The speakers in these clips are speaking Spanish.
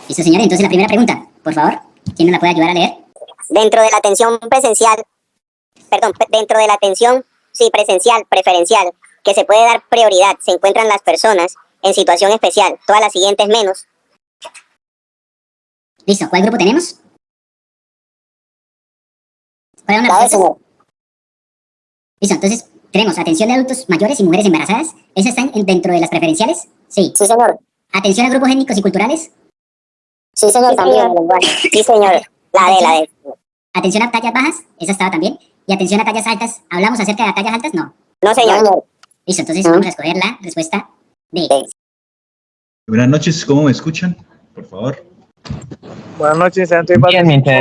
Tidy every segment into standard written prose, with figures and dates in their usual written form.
Listo, señor. Entonces la primera pregunta, por favor, ¿quién nos la puede ayudar a leer? Dentro de la atención presencial, preferencial, que se puede dar prioridad, se encuentran las personas en situación especial, todas las siguientes menos. Listo, ¿cuál grupo tenemos? ¿Cuál es una ¿Sabe, respuesta? señor? Listo, entonces tenemos atención de adultos mayores y mujeres embarazadas. ¿Esas están dentro de las preferenciales? Sí. Sí, señor. ¿Atención a grupos étnicos y culturales? Sí, señor, Sí, también. señor. Sí, señor. La D. ¿Atención a tallas bajas? Esa estaba también. ¿Y atención a tallas altas? ¿Hablamos acerca de tallas altas? No. No, señor. Listo, entonces vamos a escoger la respuesta D. Buenas noches, ¿cómo me escuchan? Por favor. Buenas noches, Santo y Padre.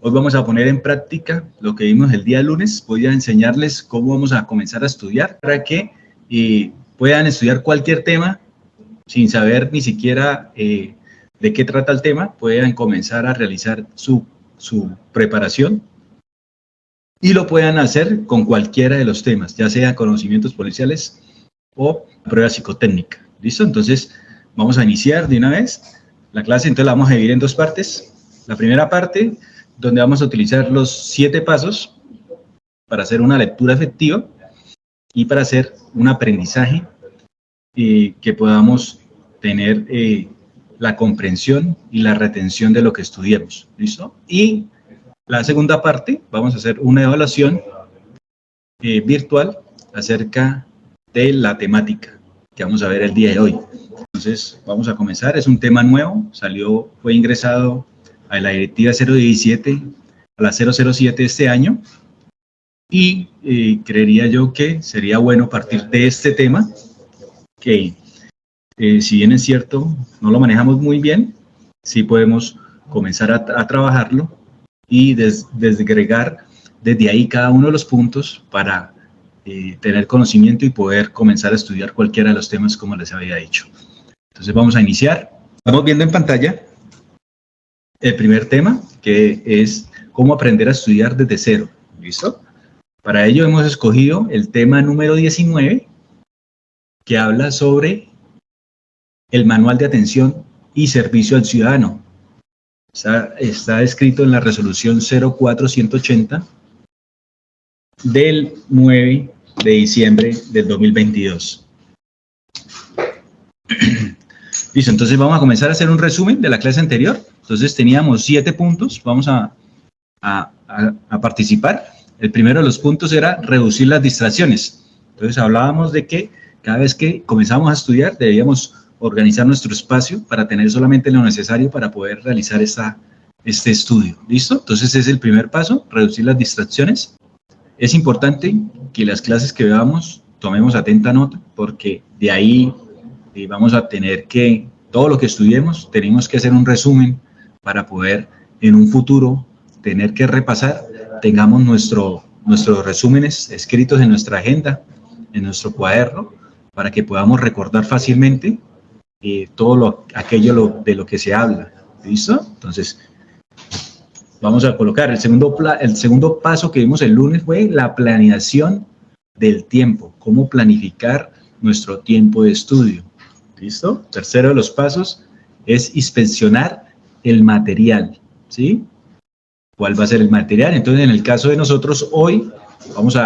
Hoy vamos a poner en práctica lo que vimos el día lunes. Voy a enseñarles cómo vamos a comenzar a estudiar para que puedan estudiar cualquier tema sin saber ni siquiera de qué trata el tema. Puedan comenzar a realizar su preparación y lo puedan hacer con cualquiera de los temas, ya sea conocimientos policiales o prueba psicotécnica. ¿Listo? Entonces vamos a iniciar de una vez la clase. Entonces la vamos a dividir en dos partes. La primera parte, donde vamos a utilizar los 7 pasos para hacer una lectura efectiva y para hacer un aprendizaje que podamos tener la comprensión y la retención de lo que estudiemos. ¿Listo? Y la segunda parte, vamos a hacer una evaluación virtual acerca de la temática que vamos a ver el día de hoy. Entonces, vamos a comenzar. Es un tema nuevo, fue ingresado a la directiva 017, a la 007 este año, y creería yo que sería bueno partir de este tema, que si bien es cierto, no lo manejamos muy bien, sí podemos comenzar a trabajarlo y desagregar desde ahí cada uno de los puntos para tener conocimiento y poder comenzar a estudiar cualquiera de los temas como les había dicho. Entonces vamos a iniciar. Estamos viendo en pantalla el primer tema, que es cómo aprender a estudiar desde cero. ¿Listo? Para ello hemos escogido el tema número 19, que habla sobre el manual de atención y servicio al ciudadano. Está escrito en la resolución 04180 del 9 de diciembre del 2022. Listo, entonces vamos a comenzar a hacer un resumen de la clase anterior. Entonces teníamos 7 puntos, vamos a participar. El primero de los puntos era reducir las distracciones. Entonces hablábamos de que cada vez que comenzamos a estudiar debíamos organizar nuestro espacio para tener solamente lo necesario para poder realizar este estudio. ¿Listo? Entonces ese es el primer paso, reducir las distracciones. Es importante que las clases que veamos tomemos atenta nota, porque de ahí vamos a tener que, todo lo que estudiemos, tenemos que hacer un resumen para poder en un futuro tener que repasar, tengamos nuestros resúmenes escritos en nuestra agenda, en nuestro cuaderno, para que podamos recordar fácilmente todo aquello de lo que se habla. ¿Listo? Entonces, vamos a colocar el segundo paso que vimos el lunes fue la planeación del tiempo, cómo planificar nuestro tiempo de estudio. ¿Listo? Tercero de los pasos es inspeccionar el material, ¿sí? ¿Cuál va a ser el material? Entonces, en el caso de nosotros hoy, vamos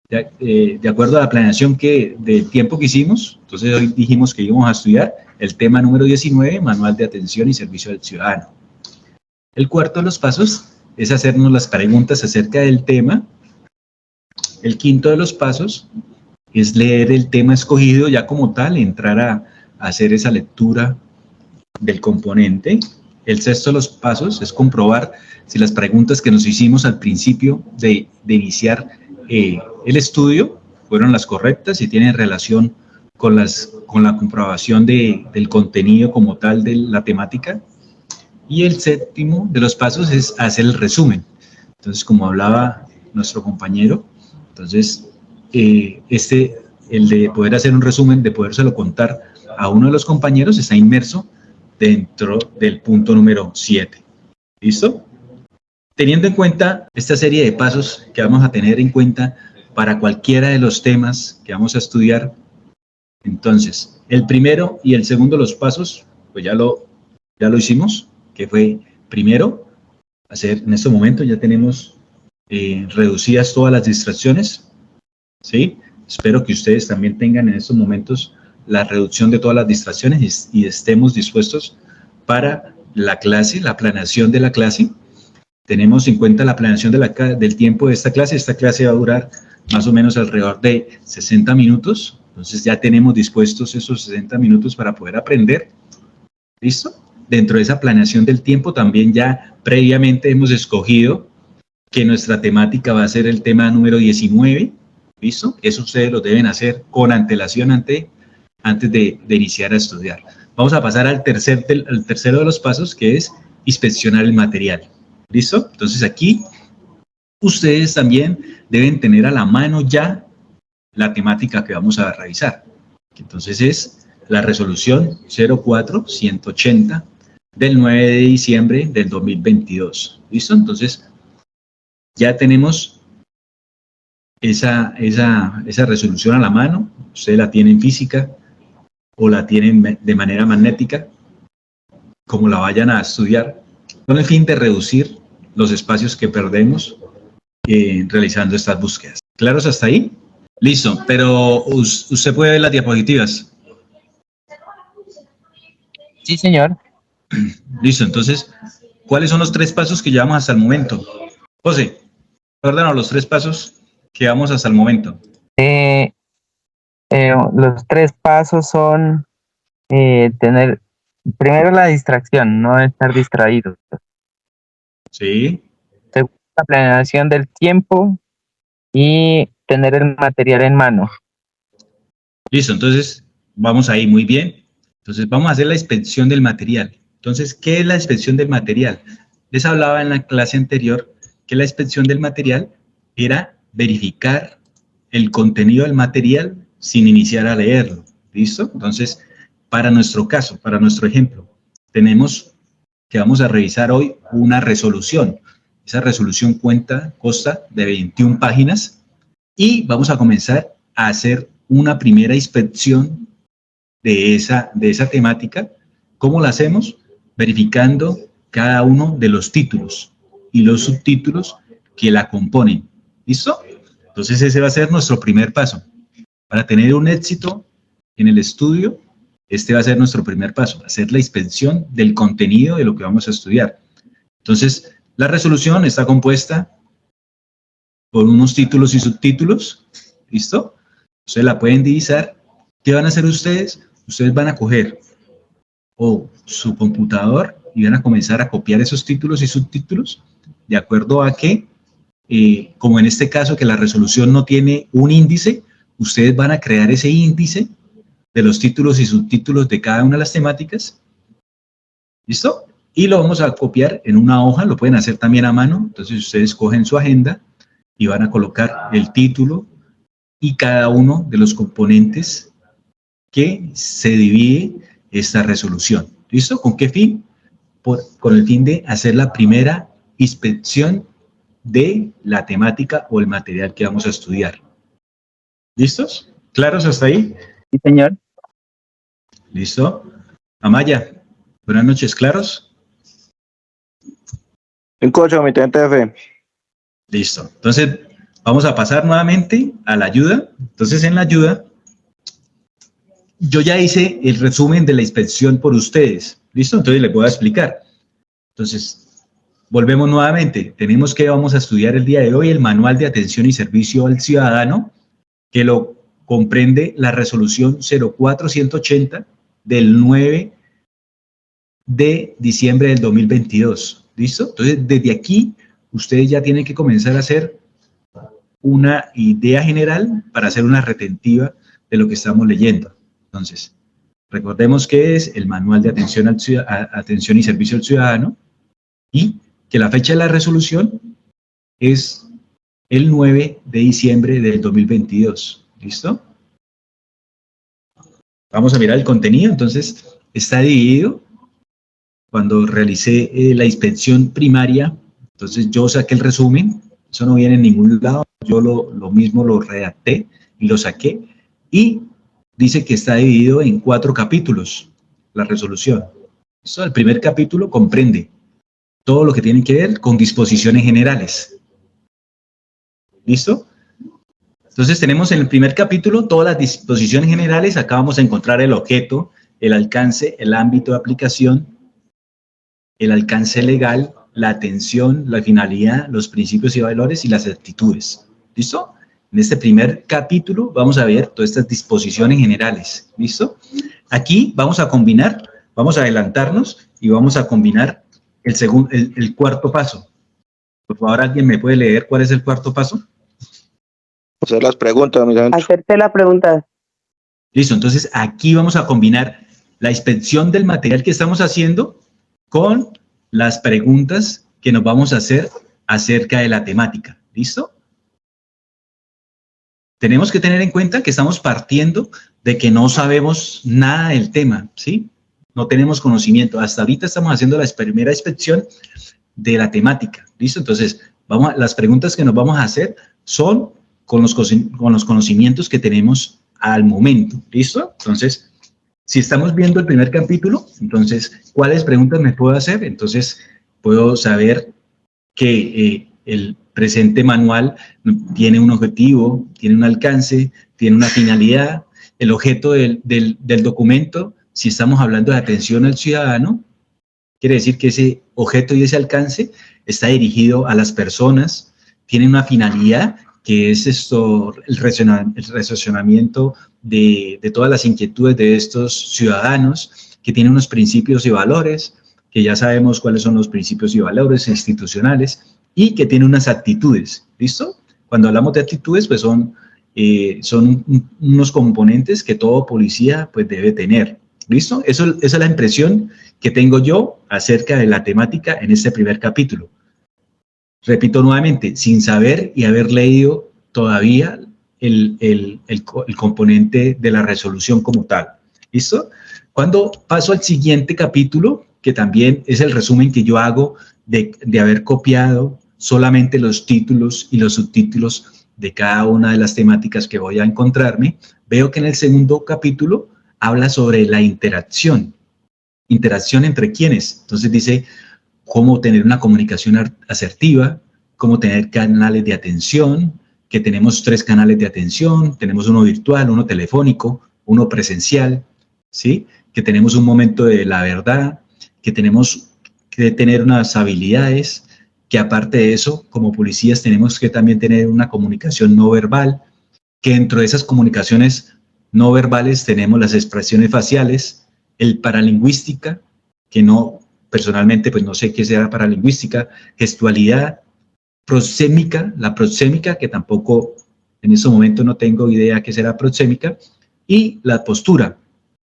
de acuerdo a la planeación del tiempo que hicimos, entonces hoy dijimos que íbamos a estudiar el tema número 19, Manual de Atención y Servicio al Ciudadano. El cuarto de los pasos es hacernos las preguntas acerca del tema. El quinto de los pasos es leer el tema escogido ya como tal, entrar a hacer esa lectura del componente. El sexto de los pasos es comprobar si las preguntas que nos hicimos al principio de iniciar el estudio fueron las correctas, si tienen relación con la comprobación del contenido como tal de la temática. Y el séptimo de los pasos es hacer el resumen. Entonces, como hablaba nuestro compañero, entonces el de poder hacer un resumen, de podérselo contar a uno de los compañeros, está inmerso dentro del punto número 7. ¿Listo? Teniendo en cuenta esta serie de pasos que vamos a tener en cuenta para cualquiera de los temas que vamos a estudiar, entonces, el primero y el segundo de los pasos pues ya lo hicimos, que fue primero hacer, en este momento ya tenemos reducidas todas las distracciones, ¿sí? Espero que ustedes también tengan en estos momentos la reducción de todas las distracciones y estemos dispuestos para la clase, la planeación de la clase. Tenemos en cuenta la planeación del tiempo de esta clase. Esta clase va a durar más o menos alrededor de 60 minutos. Entonces ya tenemos dispuestos esos 60 minutos para poder aprender. ¿Listo? Dentro de esa planeación del tiempo también ya previamente hemos escogido que nuestra temática va a ser el tema número 19. ¿Listo? Eso ustedes lo deben hacer con antelación antes de iniciar a estudiar. Vamos a pasar al tercero de los pasos, que es inspeccionar el material. ¿Listo? Entonces aquí ustedes también deben tener a la mano ya la temática que vamos a revisar. Entonces es la resolución 04-180 del 9 de diciembre del 2022. ¿Listo? Entonces ya tenemos esa resolución a la mano. Ustedes la tienen física o la tienen de manera magnética, como la vayan a estudiar, con el fin de reducir los espacios que perdemos realizando estas búsquedas. ¿Claros hasta ahí? Listo, pero usted puede ver las diapositivas. Sí, señor. Listo, entonces, ¿cuáles son los 3 pasos que llevamos hasta el momento? José, ordénanos los 3 pasos que llevamos hasta el momento. Los 3 pasos son tener primero la distracción, no estar distraídos. Sí. Segundo, la planeación del tiempo y tener el material en mano. Listo, entonces vamos ahí, muy bien. Entonces vamos a hacer la inspección del material. Entonces, ¿qué es la inspección del material? Les hablaba en la clase anterior que la inspección del material era verificar el contenido del material sin iniciar a leerlo. ¿Listo? Entonces, para nuestro caso, para nuestro ejemplo, tenemos que vamos a revisar hoy una resolución. Esa resolución consta de 21 páginas y vamos a comenzar a hacer una primera inspección de esa temática. ¿Cómo la hacemos? Verificando cada uno de los títulos y los subtítulos que la componen. ¿Listo? Entonces ese va a ser nuestro primer paso. Para tener un éxito en el estudio, este va a ser nuestro primer paso, hacer la inspección del contenido de lo que vamos a estudiar. Entonces, la resolución está compuesta por unos títulos y subtítulos. ¿Listo? Ustedes la pueden divisar. ¿Qué van a hacer ustedes? Ustedes van a coger su computador y van a comenzar a copiar esos títulos y subtítulos de acuerdo a que, como en este caso que la resolución no tiene un índice, ustedes van a crear ese índice de los títulos y subtítulos de cada una de las temáticas. ¿Listo? Y lo vamos a copiar en una hoja, lo pueden hacer también a mano. Entonces ustedes cogen su agenda y van a colocar el título y cada uno de los componentes que se divide esta resolución. ¿Listo? ¿Con qué fin? Con el fin de hacer la primera inspección de la temática o el material que vamos a estudiar. ¿Listos? ¿Claros hasta ahí? Sí, señor. ¿Listo? Amaya, buenas noches, ¿claros? 5-8, mi TNTF. Listo. Entonces, vamos a pasar nuevamente a la ayuda. Entonces, en la ayuda, yo ya hice el resumen de la inspección por ustedes. ¿Listo? Entonces, les voy a explicar. Entonces, volvemos nuevamente. Tenemos que vamos a estudiar el día de hoy el Manual de Atención y Servicio al Ciudadano, que lo comprende la resolución 04-180 del 9 de diciembre del 2022. ¿Listo? Entonces, desde aquí, ustedes ya tienen que comenzar a hacer una idea general para hacer una retentiva de lo que estamos leyendo. Entonces, recordemos que es el Manual de Atención y Servicio al Ciudadano y que la fecha de la resolución es el 9 de diciembre del 2022. ¿Listo? Vamos a mirar el contenido. Entonces, está dividido. Cuando realicé la inspección primaria, entonces yo saqué el resumen. Eso no viene en ningún lado. Yo lo mismo lo redacté y lo saqué. Y dice que está dividido en 4 capítulos, la resolución. ¿Listo? El primer capítulo comprende todo lo que tiene que ver con disposiciones generales. ¿Listo? Entonces tenemos en el primer capítulo todas las disposiciones generales. Acá vamos a encontrar el objeto, el alcance, el ámbito de aplicación, el alcance legal, la atención, la finalidad, los principios y valores y las actitudes. ¿Listo? En este primer capítulo vamos a ver todas estas disposiciones generales. ¿Listo? Aquí vamos a combinar, vamos a adelantarnos y vamos a combinar el cuarto paso. Por favor, ¿alguien me puede leer cuál es el cuarto paso? Hacer las preguntas, mis amigos. Hacerte la pregunta. Listo, entonces aquí vamos a combinar la inspección del material que estamos haciendo con las preguntas que nos vamos a hacer acerca de la temática. ¿Listo? Tenemos que tener en cuenta que estamos partiendo de que no sabemos nada del tema, ¿sí? No tenemos conocimiento. Hasta ahorita estamos haciendo la primera inspección de la temática. ¿Listo? Entonces, las preguntas que nos vamos a hacer son con los conocimientos que tenemos al momento. ¿Listo? Entonces, si estamos viendo el primer capítulo, entonces, ¿cuáles preguntas me puedo hacer? Entonces, puedo saber que el presente manual tiene un objetivo, tiene un alcance, tiene una finalidad. El objeto del documento, si estamos hablando de atención al ciudadano, quiere decir que ese objeto y ese alcance está dirigido a las personas, tiene una finalidad que es el relacionamiento de todas las inquietudes de estos ciudadanos, que tiene unos principios y valores, que ya sabemos cuáles son los principios y valores institucionales, y que tiene unas actitudes. ¿Listo? Cuando hablamos de actitudes, pues son unos componentes que todo policía pues debe tener. ¿Listo? Esa es la impresión que tengo yo acerca de la temática en este primer capítulo. Repito nuevamente, sin saber y haber leído todavía el componente de la resolución como tal. ¿Listo? Cuando paso al siguiente capítulo, que también es el resumen que yo hago de haber copiado solamente los títulos y los subtítulos de cada una de las temáticas que voy a encontrarme, veo que en el segundo capítulo habla sobre la interacción. ¿Interacción entre quiénes? Entonces dice cómo tener una comunicación asertiva, cómo tener canales de atención, que tenemos 3 canales de atención, tenemos uno virtual, uno telefónico, uno presencial, ¿sí? Que tenemos un momento de la verdad, que tenemos que tener unas habilidades, que aparte de eso, como policías tenemos que también tener una comunicación no verbal, que dentro de esas comunicaciones no verbales tenemos las expresiones faciales, el paralingüística, que no, personalmente pues no sé qué será paralingüística, gestualidad, proxémica, la proxémica, que tampoco en este momento no tengo idea qué será proxémica, y la postura.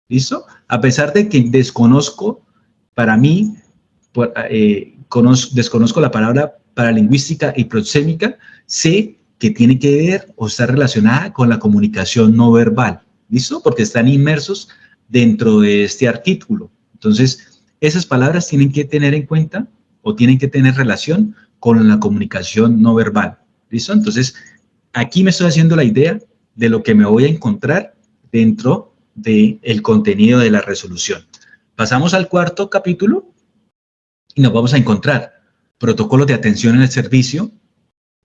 ¿Listo? A pesar de que desconozco, para mí, desconozco la palabra paralingüística y proxémica, sé que tiene que ver o está relacionada con la comunicación no verbal. ¿Listo? Porque están inmersos dentro de este artículo. Entonces, esas palabras tienen que tener en cuenta o tienen que tener relación con la comunicación no verbal. ¿Listo? Entonces, aquí me estoy haciendo la idea de lo que me voy a encontrar dentro del contenido de la resolución. Pasamos al cuarto capítulo y nos vamos a encontrar protocolos de atención en el servicio,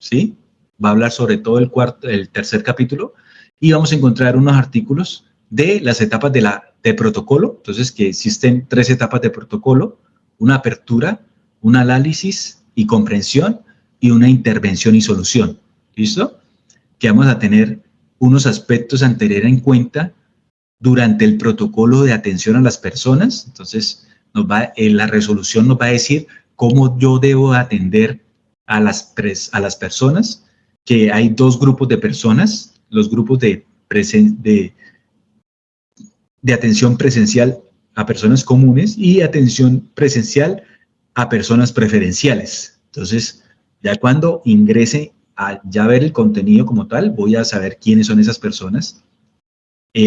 ¿sí? Va a hablar sobre todo el tercer capítulo y vamos a encontrar unos artículos de las etapas de protocolo. Entonces, que existen 3 etapas de protocolo: una apertura, un análisis y comprensión y una intervención y solución. ¿Listo? Que vamos a tener unos aspectos a tener en cuenta durante el protocolo de atención a las personas. Entonces, la resolución nos va a decir cómo yo debo atender a las personas, que hay 2 grupos de personas: los grupos de atención presencial a personas comunes y atención presencial a personas preferenciales. Entonces, ya cuando ingrese a ya ver el contenido como tal, voy a saber quiénes son esas personas.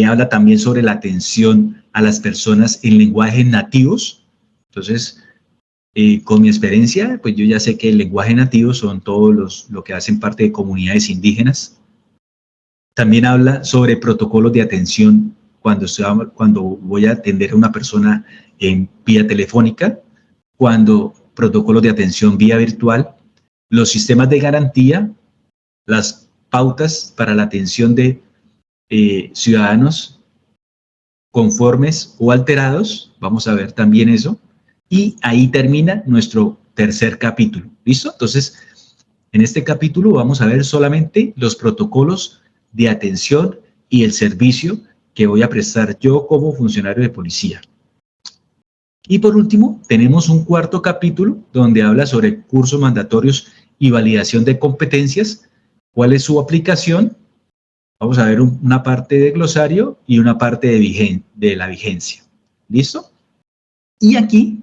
Habla también sobre la atención a las personas en lenguajes nativos. Entonces, con mi experiencia, pues yo ya sé que el lenguaje nativo son todos lo que hacen parte de comunidades indígenas. También habla sobre protocolos de atención cuando voy a atender a una persona en vía telefónica, cuando protocolos de atención vía virtual, los sistemas de garantía, las pautas para la atención de ciudadanos conformes o alterados, vamos a ver también eso, y ahí termina nuestro tercer capítulo, ¿listo? Entonces, en este capítulo vamos a ver solamente los protocolos de atención y el servicio que voy a prestar yo como funcionario de policía. Y por último, tenemos un cuarto capítulo donde habla sobre cursos mandatorios y validación de competencias, cuál es su aplicación. Vamos a ver una parte de glosario y una parte de la vigencia. ¿Listo? Y aquí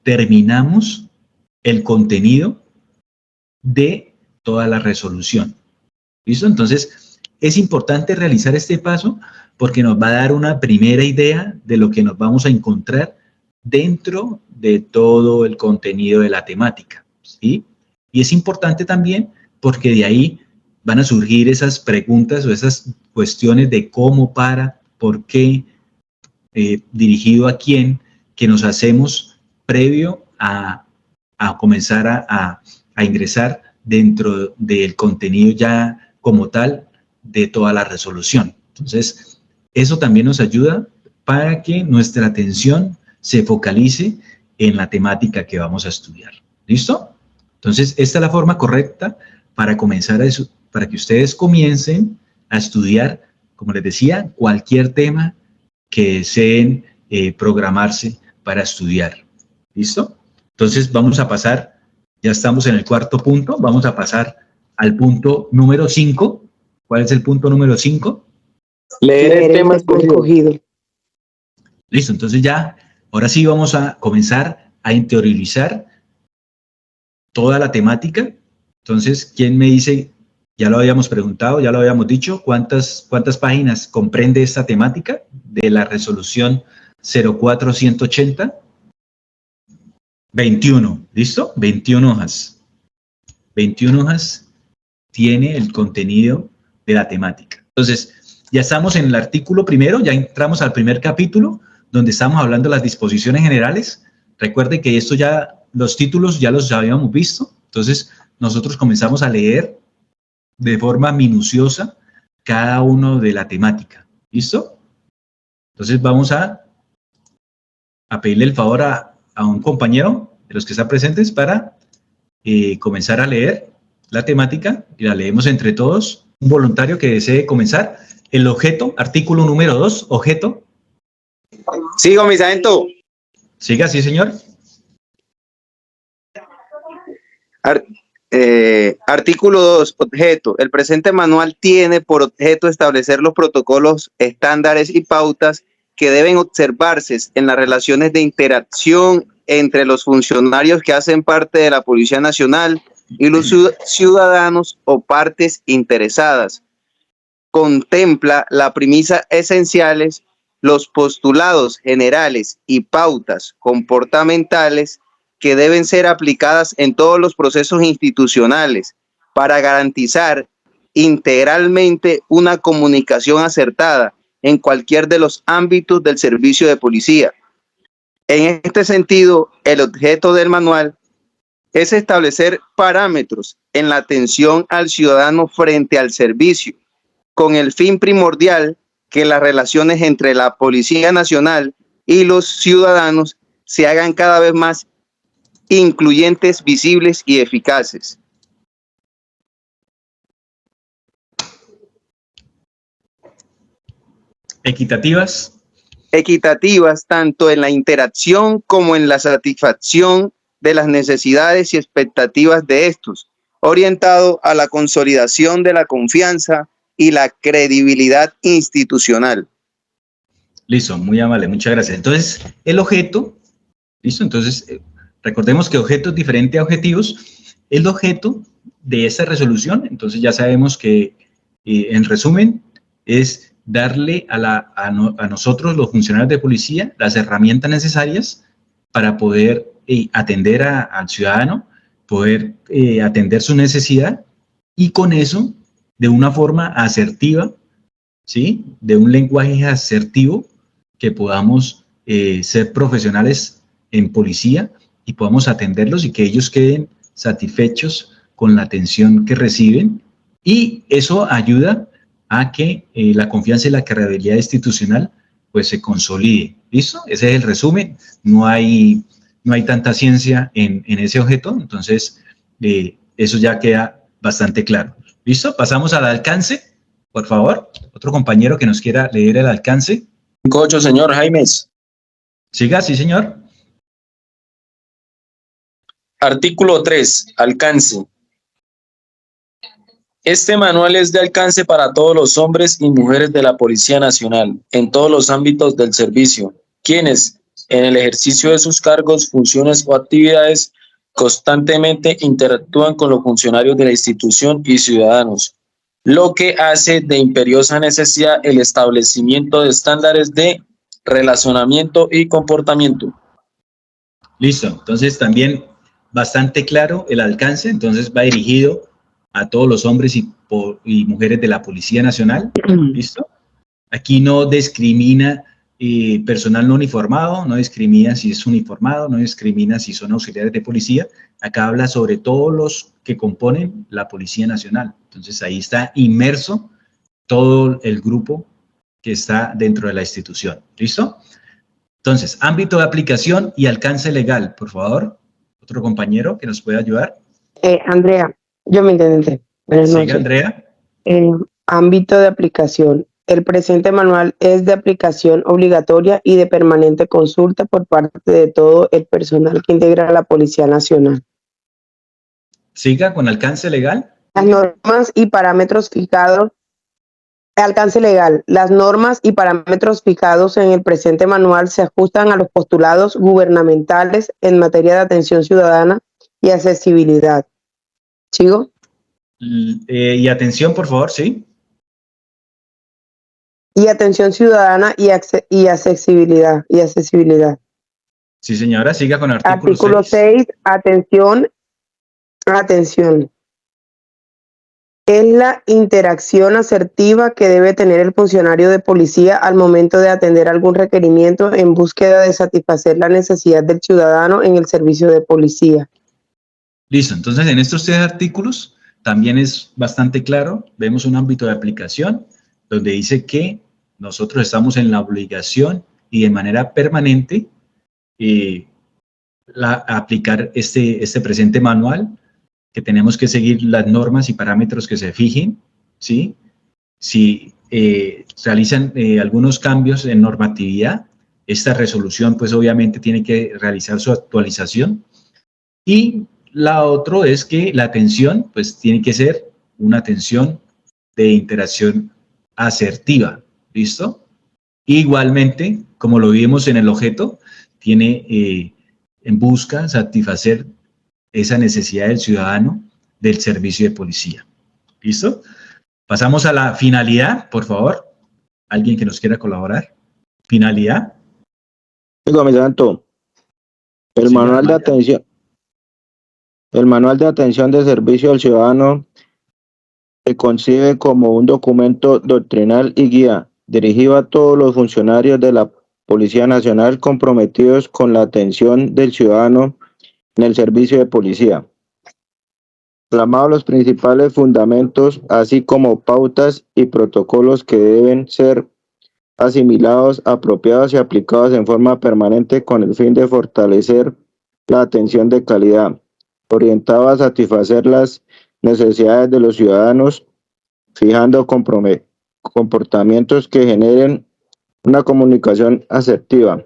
terminamos el contenido de toda la resolución. ¿Listo? Entonces, es importante realizar este paso porque nos va a dar una primera idea de lo que nos vamos a encontrar dentro de todo el contenido de la temática, ¿sí? Y es importante también porque de ahí van a surgir esas preguntas o esas cuestiones de cómo, para, por qué, dirigido a quién, que nos hacemos previo a comenzar a ingresar dentro del contenido ya como tal de toda la resolución. Entonces, eso también nos ayuda para que nuestra atención se focalice en la temática que vamos a estudiar. ¿Listo? Entonces, esta es la forma correcta para comenzar para que ustedes comiencen a estudiar, como les decía, cualquier tema que deseen programarse para estudiar. ¿Listo? Entonces, vamos a pasar, ya estamos en el cuarto punto, vamos a pasar al punto número 5. ¿Cuál es el punto número 5? Leer el tema escogido. Listo, entonces ya, ahora sí vamos a comenzar a interiorizar toda la temática. Entonces, ¿quién me dice? Ya lo habíamos preguntado, ya lo habíamos dicho, ¿cuántas páginas comprende esta temática de la resolución 04180? 21, ¿listo? 21 hojas. 21 hojas tiene el contenido de la temática. Entonces, ya estamos en el artículo primero, ya entramos al primer capítulo, donde estamos hablando de las disposiciones generales. Recuerden que esto ya, los títulos ya los habíamos visto, entonces nosotros comenzamos a leer de forma minuciosa cada uno de la temática. ¿Listo? Entonces vamos a pedirle el favor a un compañero de los que están presentes para comenzar a leer la temática y la leemos entre todos. Un voluntario que desee comenzar. El objeto, artículo número 2, objeto. Sigo, mi sargento. Siga, sí, señor. Artículo 2, objeto. El presente manual tiene por objeto establecer los protocolos, estándares y pautas que deben observarse en las relaciones de interacción entre los funcionarios que hacen parte de la Policía Nacional y los ciudadanos o partes interesadas. Contempla las premisas esenciales, los postulados generales y pautas comportamentales que deben ser aplicadas en todos los procesos institucionales para garantizar integralmente una comunicación acertada en cualquier de los ámbitos del servicio de policía. En este sentido, el objeto del manual es establecer parámetros en la atención al ciudadano frente al servicio, con el fin primordial que las relaciones entre la Policía Nacional y los ciudadanos se hagan cada vez más incluyentes, visibles y eficaces. Equitativas. Equitativas tanto en la interacción como en la satisfacción de las necesidades y expectativas de estos, orientado a la consolidación de la confianza y la credibilidad institucional. Listo, muy amable, muchas gracias. Entonces, el objeto, listo, entonces, recordemos que objeto es diferente a objetivos. El objeto de esta resolución, entonces ya sabemos que, en resumen, es darle a nosotros, los funcionarios de policía, las herramientas necesarias para poder atender al ciudadano, poder atender su necesidad y con eso, de una forma asertiva, ¿sí? De un lenguaje asertivo que podamos ser profesionales en policía y podamos atenderlos y que ellos queden satisfechos con la atención que reciben, y eso ayuda a que la confianza y la credibilidad institucional pues se consolide. ¿Listo? Ese es el resumen. No hay tanta ciencia en ese objeto, entonces eso ya queda bastante claro. ¿Listo? Pasamos al alcance, por favor. Otro compañero que nos quiera leer el alcance. 5.8, señor Jaimes. Siga, sí, señor. Artículo 3. Alcance. Este manual es de alcance para todos los hombres y mujeres de la Policía Nacional, en todos los ámbitos del servicio, quienes, en el ejercicio de sus cargos, funciones o actividades, constantemente interactúan con los funcionarios de la institución y ciudadanos, lo que hace de imperiosa necesidad el establecimiento de estándares de relacionamiento y comportamiento. Listo, entonces también bastante claro el alcance, entonces va dirigido a todos los hombres y mujeres de la Policía Nacional. ¿Listo? Aquí no discrimina personal no uniformado, no discrimina si es uniformado, no discrimina si son auxiliares de policía. Acá habla sobre todos los que componen la Policía Nacional. Entonces ahí está inmerso todo el grupo que está dentro de la institución. ¿Listo? Entonces, ámbito de aplicación y alcance legal, por favor. Otro compañero que nos pueda ayudar. Andrea, yo me intenté. Buenas noches. Siga, Andrea. Ámbito de aplicación. El presente manual es de aplicación obligatoria y de permanente consulta por parte de todo el personal que integra la Policía Nacional. Siga con alcance legal. Las normas y parámetros fijados. Alcance legal. Las normas y parámetros fijados en el presente manual se ajustan a los postulados gubernamentales en materia de atención ciudadana y accesibilidad. ¿Sigo? Y atención, por favor, sí. Y atención ciudadana y accesibilidad. Sí, señora, siga con Artículo 6. Atención. Es la interacción asertiva que debe tener el funcionario de policía al momento de atender algún requerimiento en búsqueda de satisfacer la necesidad del ciudadano en el servicio de policía. Listo, entonces en estos 3 artículos también es bastante claro. Vemos un ámbito de aplicación donde dice que nosotros estamos en la obligación y de manera permanente aplicar este presente manual, que tenemos que seguir las normas y parámetros que se fijen, ¿sí? Si realizan algunos cambios en normatividad, esta resolución pues obviamente tiene que realizar su actualización. Y la otra es que la atención pues tiene que ser una atención de interacción asertiva, ¿listo? Igualmente, como lo vimos en el objeto, tiene en busca satisfacer esa necesidad del ciudadano del servicio de policía. ¿Listo? Pasamos a la finalidad, por favor. ¿Alguien que nos quiera colaborar? Finalidad. Digo, mi santo, el manual de atención de servicio al ciudadano se concibe como un documento doctrinal y guía dirigido a todos los funcionarios de la Policía Nacional comprometidos con la atención del ciudadano en el servicio de policía. Plasmado los principales fundamentos, así como pautas y protocolos que deben ser asimilados, apropiados y aplicados en forma permanente con el fin de fortalecer la atención de calidad, orientado a satisfacer las necesidades de los ciudadanos, fijando comportamientos que generen una comunicación asertiva,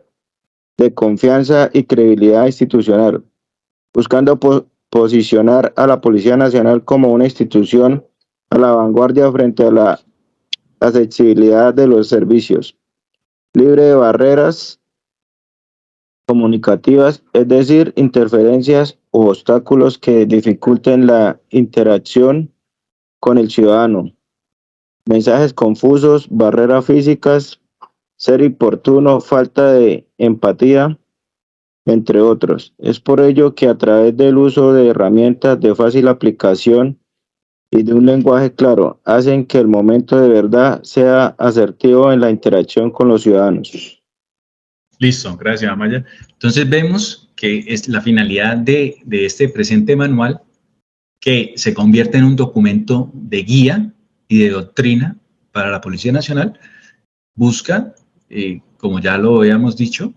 de confianza y credibilidad institucional, buscando posicionar a la Policía Nacional como una institución a la vanguardia frente a la accesibilidad de los servicios, libre de barreras comunicativas, es decir, interferencias u obstáculos que dificulten la interacción con el ciudadano, mensajes confusos, barreras físicas, ser importuno, falta de empatía, entre otros. Es por ello que a través del uso de herramientas de fácil aplicación y de un lenguaje claro, hacen que el momento de verdad sea asertivo en la interacción con los ciudadanos. Listo, gracias, Amaya. Entonces vemos que es la finalidad de este presente manual, que se convierte en un documento de guía y de doctrina para la Policía Nacional, busca, como ya lo habíamos dicho,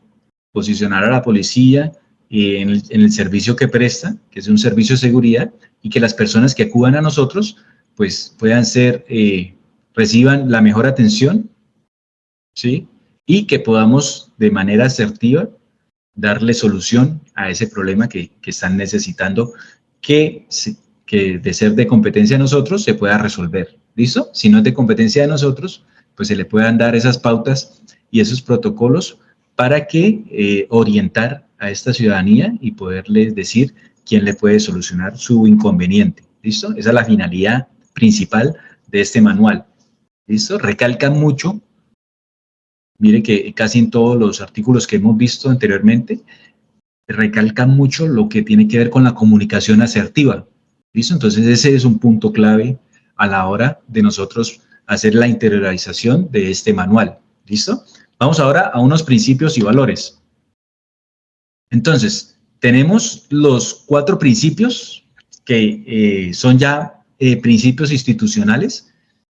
posicionar a la policía en el servicio que presta, que es un servicio de seguridad, y que las personas que acudan a nosotros pues puedan ser, reciban la mejor atención, ¿sí? Y que podamos de manera asertiva darle solución a ese problema que están necesitando, que de ser de competencia de nosotros se pueda resolver. ¿Listo? Si no es de competencia de nosotros, pues se le puedan dar esas pautas y esos protocolos para que orientar a esta ciudadanía y poderles decir quién le puede solucionar su inconveniente. ¿Listo? Esa es la finalidad principal de este manual. ¿Listo? Recalca mucho. Mire que casi en todos los artículos que hemos visto anteriormente, recalcan mucho lo que tiene que ver con la comunicación asertiva. ¿Listo? Entonces ese es un punto clave a la hora de nosotros hacer la interiorización de este manual. ¿Listo? Vamos ahora a unos principios y valores. Entonces, tenemos los 4 principios que son ya principios institucionales,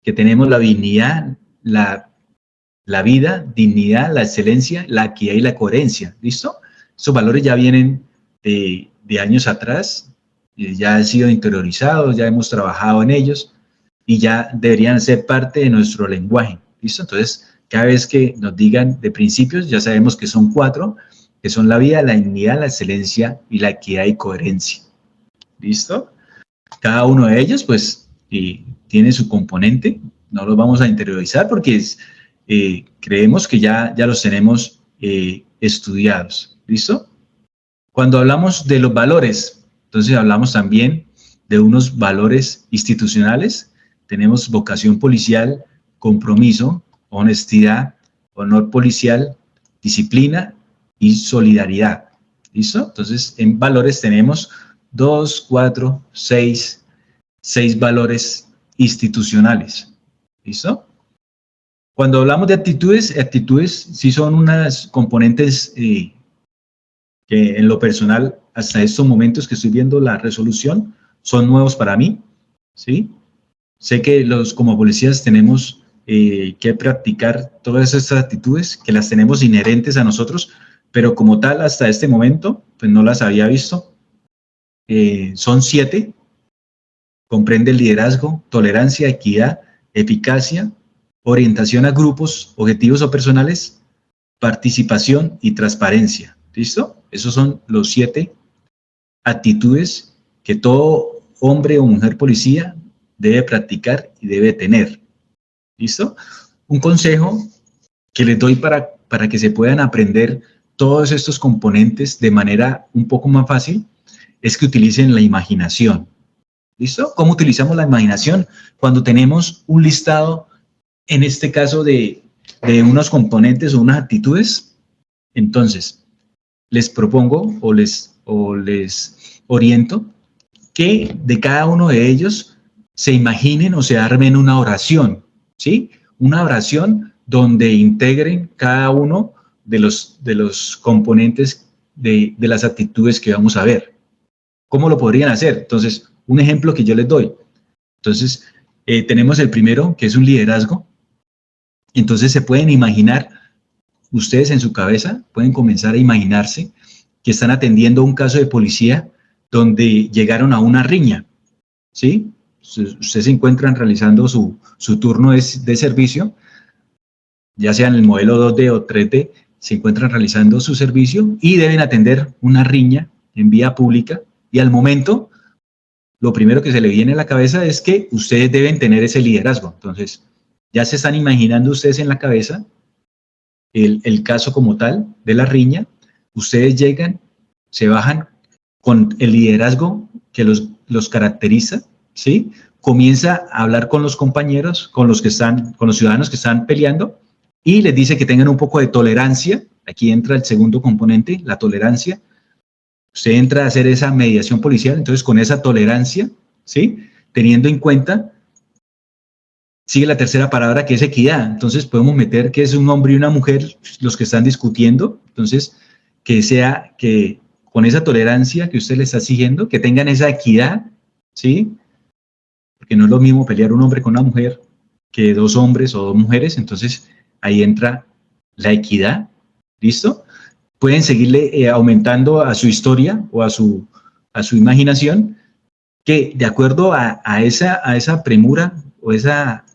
que tenemos la dignidad, la vida, dignidad, la excelencia, la equidad y la coherencia. ¿Listo? Estos valores ya vienen de años atrás, ya han sido interiorizados, ya hemos trabajado en ellos y ya deberían ser parte de nuestro lenguaje. ¿Listo? Entonces, cada vez que nos digan de principios, ya sabemos que son 4, que son la vida, la dignidad, la excelencia y la equidad y coherencia. ¿Listo? Cada uno de ellos, pues, tiene su componente. No los vamos a interiorizar porque creemos que ya los tenemos estudiados. ¿Listo? Cuando hablamos de los valores, entonces hablamos también de unos valores institucionales. Tenemos vocación policial, compromiso, honestidad, honor policial, disciplina y solidaridad. ¿Listo? Entonces, en valores tenemos 2, 4, 6 valores institucionales. ¿Listo? Cuando hablamos de actitudes sí son unas componentes que en lo personal, hasta estos momentos que estoy viendo la resolución, son nuevos para mí, ¿sí? Sé que como policías tenemos que practicar todas estas actitudes, que las tenemos inherentes a nosotros, pero como tal, hasta este momento, pues no las había visto. Son 7, comprende el liderazgo, tolerancia, equidad, eficacia, orientación a grupos, objetivos o personales, participación y transparencia. ¿Listo? Esos son los 7 actitudes que todo hombre o mujer policía debe practicar y debe tener. ¿Listo? Un consejo que les doy para que se puedan aprender todos estos componentes de manera un poco más fácil es que utilicen la imaginación. ¿Listo? ¿Cómo utilizamos la imaginación? Cuando tenemos un listado, en este caso de unos componentes o unas actitudes, entonces les propongo o les oriento que de cada uno de ellos se imaginen o se armen una oración, ¿sí? Una oración donde integren cada uno de los componentes de las actitudes que vamos a ver. ¿Cómo lo podrían hacer? Entonces, un ejemplo que yo les doy. Entonces, tenemos el primero, que es un liderazgo. Entonces, se pueden imaginar, ustedes en su cabeza, pueden comenzar a imaginarse que están atendiendo un caso de policía donde llegaron a una riña, ¿sí? Ustedes se encuentran realizando su turno de servicio, ya sea en el modelo 2D o 3D, se encuentran realizando su servicio y deben atender una riña en vía pública y al momento, lo primero que se le viene a la cabeza es que ustedes deben tener ese liderazgo. Entonces, ya se están imaginando ustedes en la cabeza el caso como tal de la riña, ustedes llegan, se bajan con el liderazgo que los caracteriza, ¿sí? Comienza a hablar con los compañeros, con los ciudadanos que están peleando y les dice que tengan un poco de tolerancia. Aquí entra el segundo componente, la tolerancia. Usted entra a hacer esa mediación policial, entonces con esa tolerancia, ¿sí? Teniendo en cuenta, sigue la tercera palabra que es equidad. Entonces podemos meter que es un hombre y una mujer los que están discutiendo. Entonces, que sea que con esa tolerancia que usted le está exigiendo, que tengan esa equidad, ¿sí? Porque no es lo mismo pelear un hombre con una mujer que dos hombres o dos mujeres, entonces ahí entra la equidad, ¿listo? Pueden seguirle aumentando a su historia o a su imaginación, que de acuerdo a esa premura o esa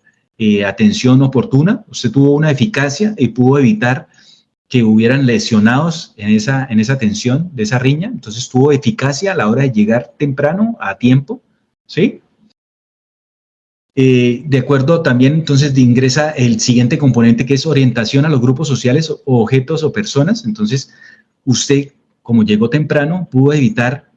atención oportuna, usted tuvo una eficacia y pudo evitar que hubieran lesionados en esa tensión de esa riña, entonces tuvo eficacia a la hora de llegar temprano, a tiempo, ¿sí? De acuerdo también, entonces, ingresa el siguiente componente, que es orientación a los grupos sociales o objetos o personas. Entonces, usted, como llegó temprano, pudo evitar,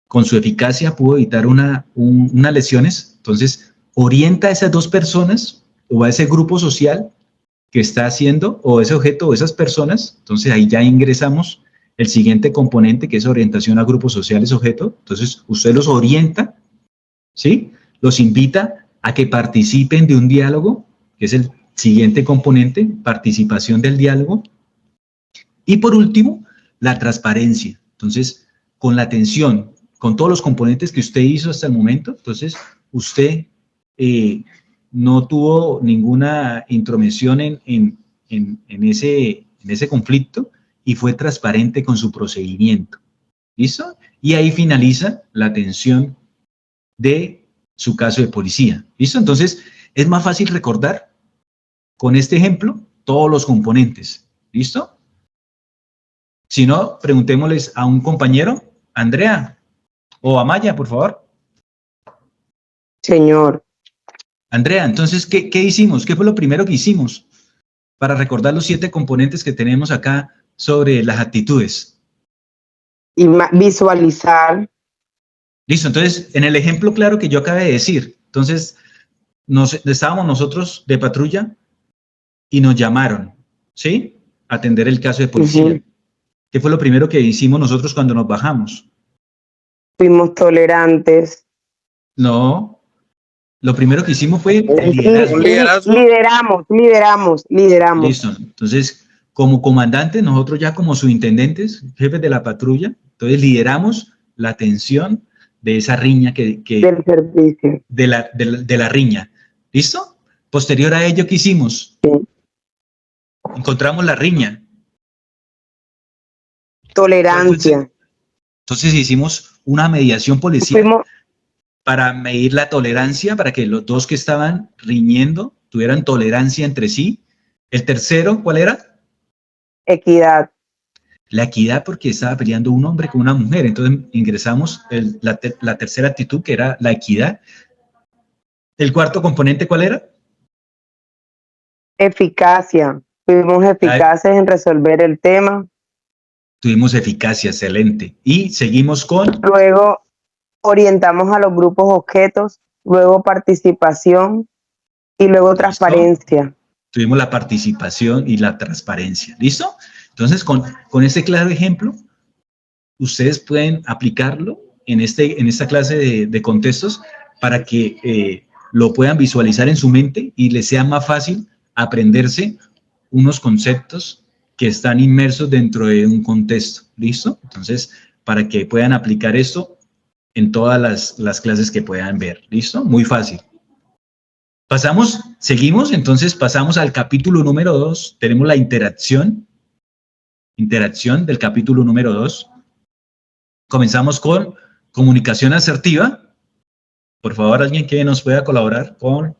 con su eficacia, pudo evitar unas lesiones. Entonces, orienta a esas dos personas o a ese grupo social que está haciendo, o ese objeto o esas personas. Entonces, ahí ya ingresamos el siguiente componente, que es orientación a grupos sociales, objeto. Entonces, usted los orienta, ¿sí? Los invita a que participen de un diálogo, que es el siguiente componente, participación del diálogo. Y por último, la transparencia. Entonces, con la atención, con todos los componentes que usted hizo hasta el momento, entonces usted no tuvo ninguna intromisión en ese conflicto y fue transparente con su procedimiento. ¿Listo? Y ahí finaliza la atención de su caso de policía. ¿Listo? Entonces, es más fácil recordar con este ejemplo todos los componentes. ¿Listo? Si no, preguntémosles a un compañero, Andrea o Amaya, por favor. Señor. Andrea, entonces, ¿qué hicimos? ¿Qué fue lo primero que hicimos para recordar los 7 componentes que tenemos acá sobre las actitudes? Y visualizar. Listo, entonces, en el ejemplo claro que yo acabé de decir, entonces, estábamos nosotros de patrulla y nos llamaron, ¿sí? A atender el caso de policía. ¿Qué fue lo primero que hicimos nosotros cuando nos bajamos? Fuimos tolerantes. No, lo primero que hicimos fue el liderazgo. Lideramos. Listo, entonces, como comandante, nosotros ya como subintendentes, jefes de la patrulla, entonces lideramos la atención de esa riña del servicio. De la riña. ¿Listo? Posterior a ello, ¿qué hicimos? Sí. Encontramos la riña. Tolerancia. Entonces hicimos una mediación policial para medir la tolerancia, para que los dos que estaban riñendo tuvieran tolerancia entre sí. El tercero, ¿cuál era? Equidad. La equidad, porque estaba peleando un hombre con una mujer. Entonces ingresamos la tercera actitud, que era la equidad. ¿El cuarto componente cuál era? Eficacia. Fuimos eficaces en resolver el tema. Tuvimos eficacia, excelente. Y seguimos con... Luego orientamos a los grupos objetos, luego participación y luego ¿Listo? Transparencia. Tuvimos la participación y la transparencia. ¿Listo? Entonces, con este claro ejemplo, ustedes pueden aplicarlo en esta clase de contextos para que lo puedan visualizar en su mente y les sea más fácil aprenderse unos conceptos que están inmersos dentro de un contexto. ¿Listo? Entonces, para que puedan aplicar esto en todas las clases que puedan ver. ¿Listo? Muy fácil. Seguimos, entonces pasamos al capítulo número 2. Tenemos la interacción del capítulo número 2. Comenzamos con comunicación asertiva. Por favor, alguien que nos pueda colaborar con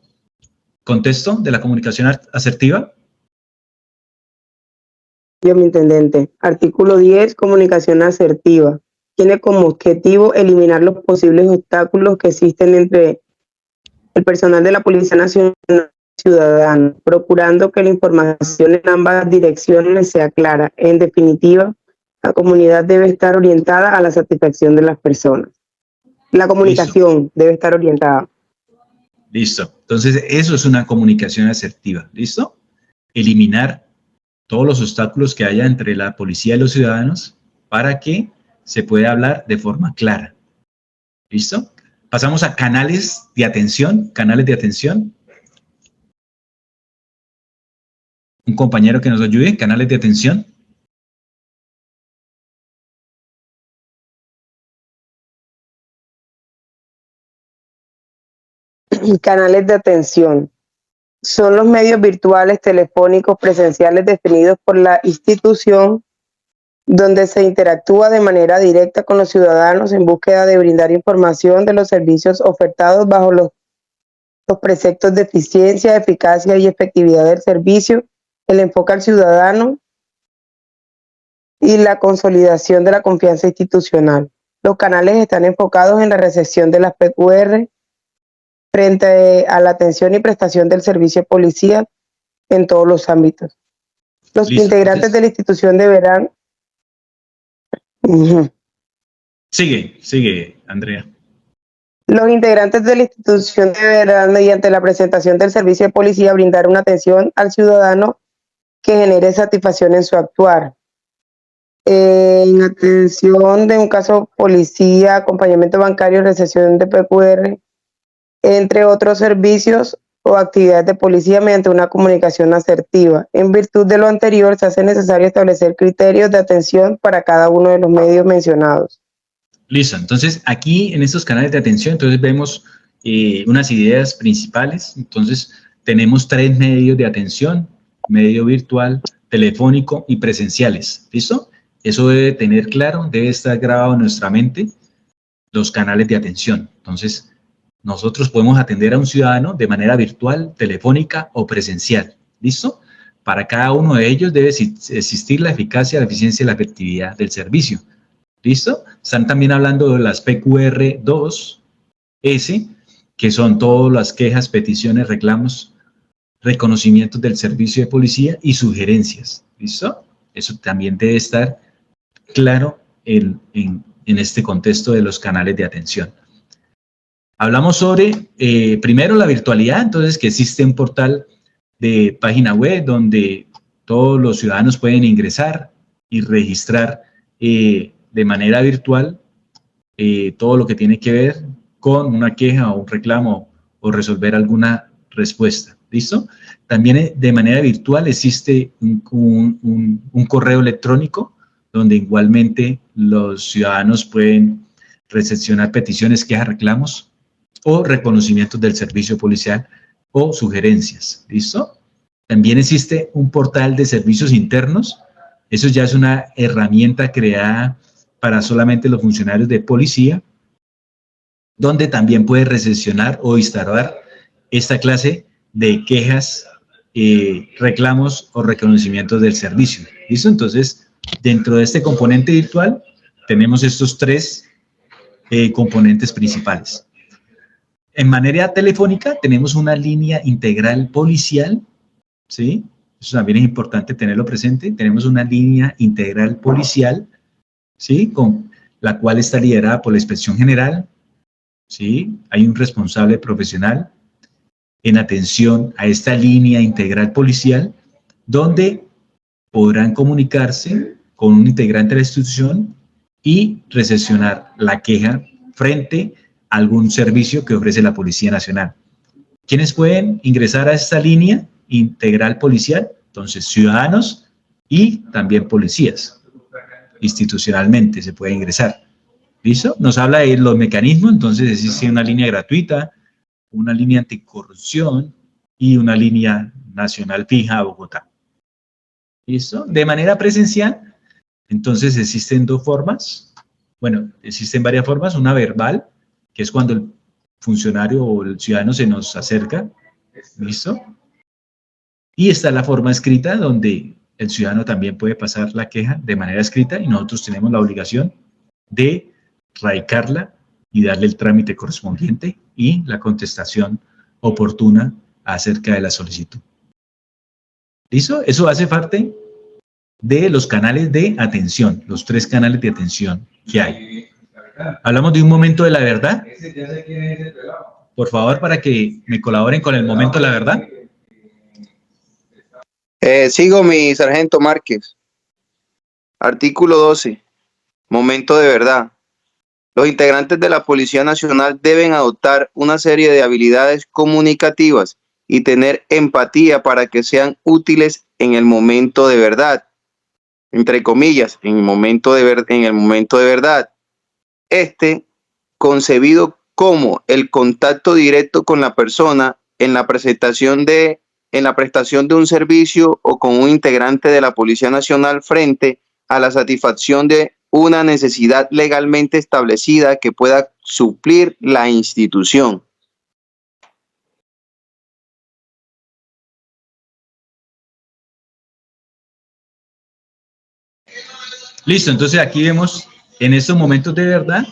contexto de la comunicación asertiva. Yo, mi intendente. Artículo 10, comunicación asertiva. Tiene como objetivo eliminar los posibles obstáculos que existen entre el personal de la Policía Nacional y el ciudadano, procurando que la información en ambas direcciones sea clara. En definitiva, la comunidad debe estar orientada a la satisfacción de las personas. La comunicación debe estar orientada. Listo. Entonces, eso es una comunicación asertiva. ¿Listo? Eliminar todos los obstáculos que haya entre la policía y los ciudadanos para que se pueda hablar de forma clara. ¿Listo? Pasamos a canales de atención. Canales de atención. Un compañero que nos ayude. Canales de atención. Canales de atención. Son los medios virtuales, telefónicos, presenciales definidos por la institución donde se interactúa de manera directa con los ciudadanos en búsqueda de brindar información de los servicios ofertados bajo los preceptos de eficiencia, eficacia y efectividad del servicio, el enfoque al ciudadano y la consolidación de la confianza institucional. Los canales están enfocados en la recepción de las PQR frente a la atención y prestación del servicio de policía en todos los ámbitos. Los Listo, integrantes entonces, de la institución deberán... Sigue, Andrea. Los integrantes de la institución deberán, mediante la presentación del servicio de policía, brindar una atención al ciudadano que genere satisfacción en su actuar. En atención de un caso policía, acompañamiento bancario, recepción de PQR, entre otros servicios o actividades de policía mediante una comunicación asertiva. En virtud de lo anterior, se hace necesario establecer criterios de atención para cada uno de los medios mencionados. Listo, entonces aquí en estos canales de atención, entonces vemos unas ideas principales. Entonces tenemos 3 medios de atención: medio virtual, telefónico y presenciales. ¿Listo? Eso debe tener claro, debe estar grabado en nuestra mente, los canales de atención. Entonces, nosotros podemos atender a un ciudadano de manera virtual, telefónica o presencial. ¿Listo? Para cada uno de ellos debe existir la eficacia, la eficiencia y la efectividad del servicio. ¿Listo? Están también hablando de las PQR2S, que son todas las quejas, peticiones, reclamos, reconocimientos del servicio de policía y sugerencias. ¿Listo? Eso también debe estar claro en este contexto de los canales de atención. Hablamos sobre, primero, la virtualidad. Entonces, que existe un portal de página web donde todos los ciudadanos pueden ingresar y registrar de manera virtual todo lo que tiene que ver con una queja o un reclamo o resolver alguna respuesta. ¿Listo? También de manera virtual existe un correo electrónico donde igualmente los ciudadanos pueden recepcionar peticiones, quejas, reclamos o reconocimientos del servicio policial o sugerencias. ¿Listo? También existe un portal de servicios internos. Eso ya es una herramienta creada para solamente los funcionarios de policía, donde también puede recepcionar o instalar esta clase de quejas, reclamos o reconocimientos del servicio. ¿Listo? Entonces, dentro de este componente virtual tenemos estos 3 componentes principales. En manera telefónica tenemos una línea integral policial, ¿sí? Eso también es importante tenerlo presente. Tenemos una línea integral policial, ¿sí? Con la cual está liderada por la Inspección General, ¿sí? Hay un responsable profesional en atención a esta línea integral policial, donde podrán comunicarse con un integrante de la institución y recepcionar la queja frente a algún servicio que ofrece la Policía Nacional. ¿Quiénes pueden ingresar a esta línea integral policial? Entonces, ciudadanos y también policías. Institucionalmente se puede ingresar. ¿Listo? Nos habla de los mecanismos. Entonces, existe una línea gratuita, una línea anticorrupción y una línea nacional fija a Bogotá. ¿Listo? De manera presencial, entonces existen 2 formas. Bueno, existen varias formas. Una verbal, que es cuando el funcionario o el ciudadano se nos acerca. ¿Listo? Y está la forma escrita, donde el ciudadano también puede pasar la queja de manera escrita y nosotros tenemos la obligación de radicarla y darle el trámite correspondiente y la contestación oportuna acerca de la solicitud. ¿Listo? Eso hace parte de los canales de atención, los 3 canales de atención que hay. Hablamos de un momento de la verdad. Por favor, para que me colaboren con el momento de la verdad. Sigo, mi sargento Márquez. Artículo 12. Momento de verdad. Los integrantes de la Policía Nacional deben adoptar una serie de habilidades comunicativas y tener empatía para que sean útiles en el momento de verdad. Entre comillas, en el momento de verdad. Concebido como el contacto directo con la persona en la prestación de un servicio o con un integrante de la Policía Nacional frente a la satisfacción de una necesidad legalmente establecida que pueda suplir la institución. Listo, entonces aquí vemos en estos momentos de verdad,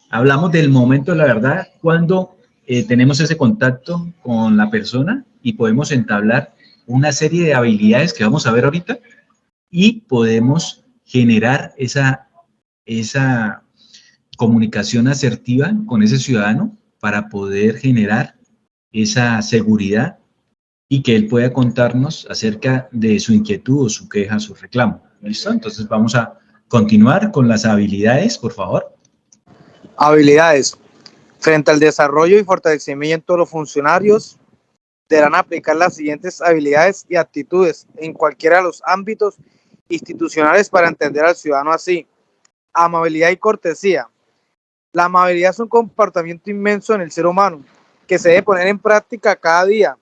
hablamos del momento de la verdad cuando tenemos ese contacto con la persona y podemos entablar una serie de habilidades que vamos a ver ahorita y podemos generar esa comunicación asertiva con ese ciudadano para poder generar esa seguridad y que él pueda contarnos acerca de su inquietud o su queja, su reclamo. ¿Listo? Entonces vamos a continuar con las habilidades, por favor. Habilidades. Frente al desarrollo y fortalecimiento de los funcionarios, deberán aplicar las siguientes habilidades y actitudes en cualquiera de los ámbitos institucionales para entender al ciudadano así. Amabilidad y cortesía. La amabilidad es un comportamiento inmenso en el ser humano que se debe poner en práctica cada día.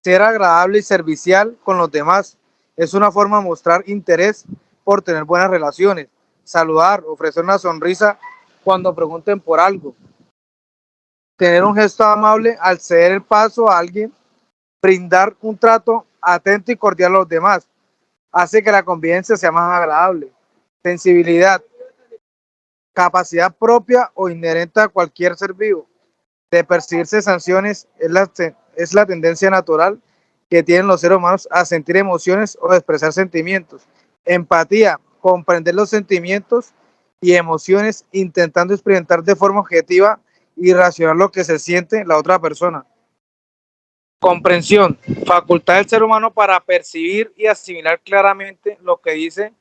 Ser agradable y servicial con los demás es una forma de mostrar interés por tener buenas relaciones. Saludar, ofrecer una sonrisa cuando pregunten por algo. Tener un gesto amable al ceder el paso a alguien. Brindar un trato atento y cordial a los demás. Hace que la convivencia sea más agradable. Sensibilidad. Capacidad propia o inherente a cualquier ser vivo de percibirse sanciones es la tendencia natural que tienen los seres humanos a sentir emociones o expresar sentimientos. Empatía, comprender los sentimientos y emociones intentando experimentar de forma objetiva y racional lo que se siente la otra persona. Comprensión, facultad del ser humano para percibir y asimilar claramente lo que dice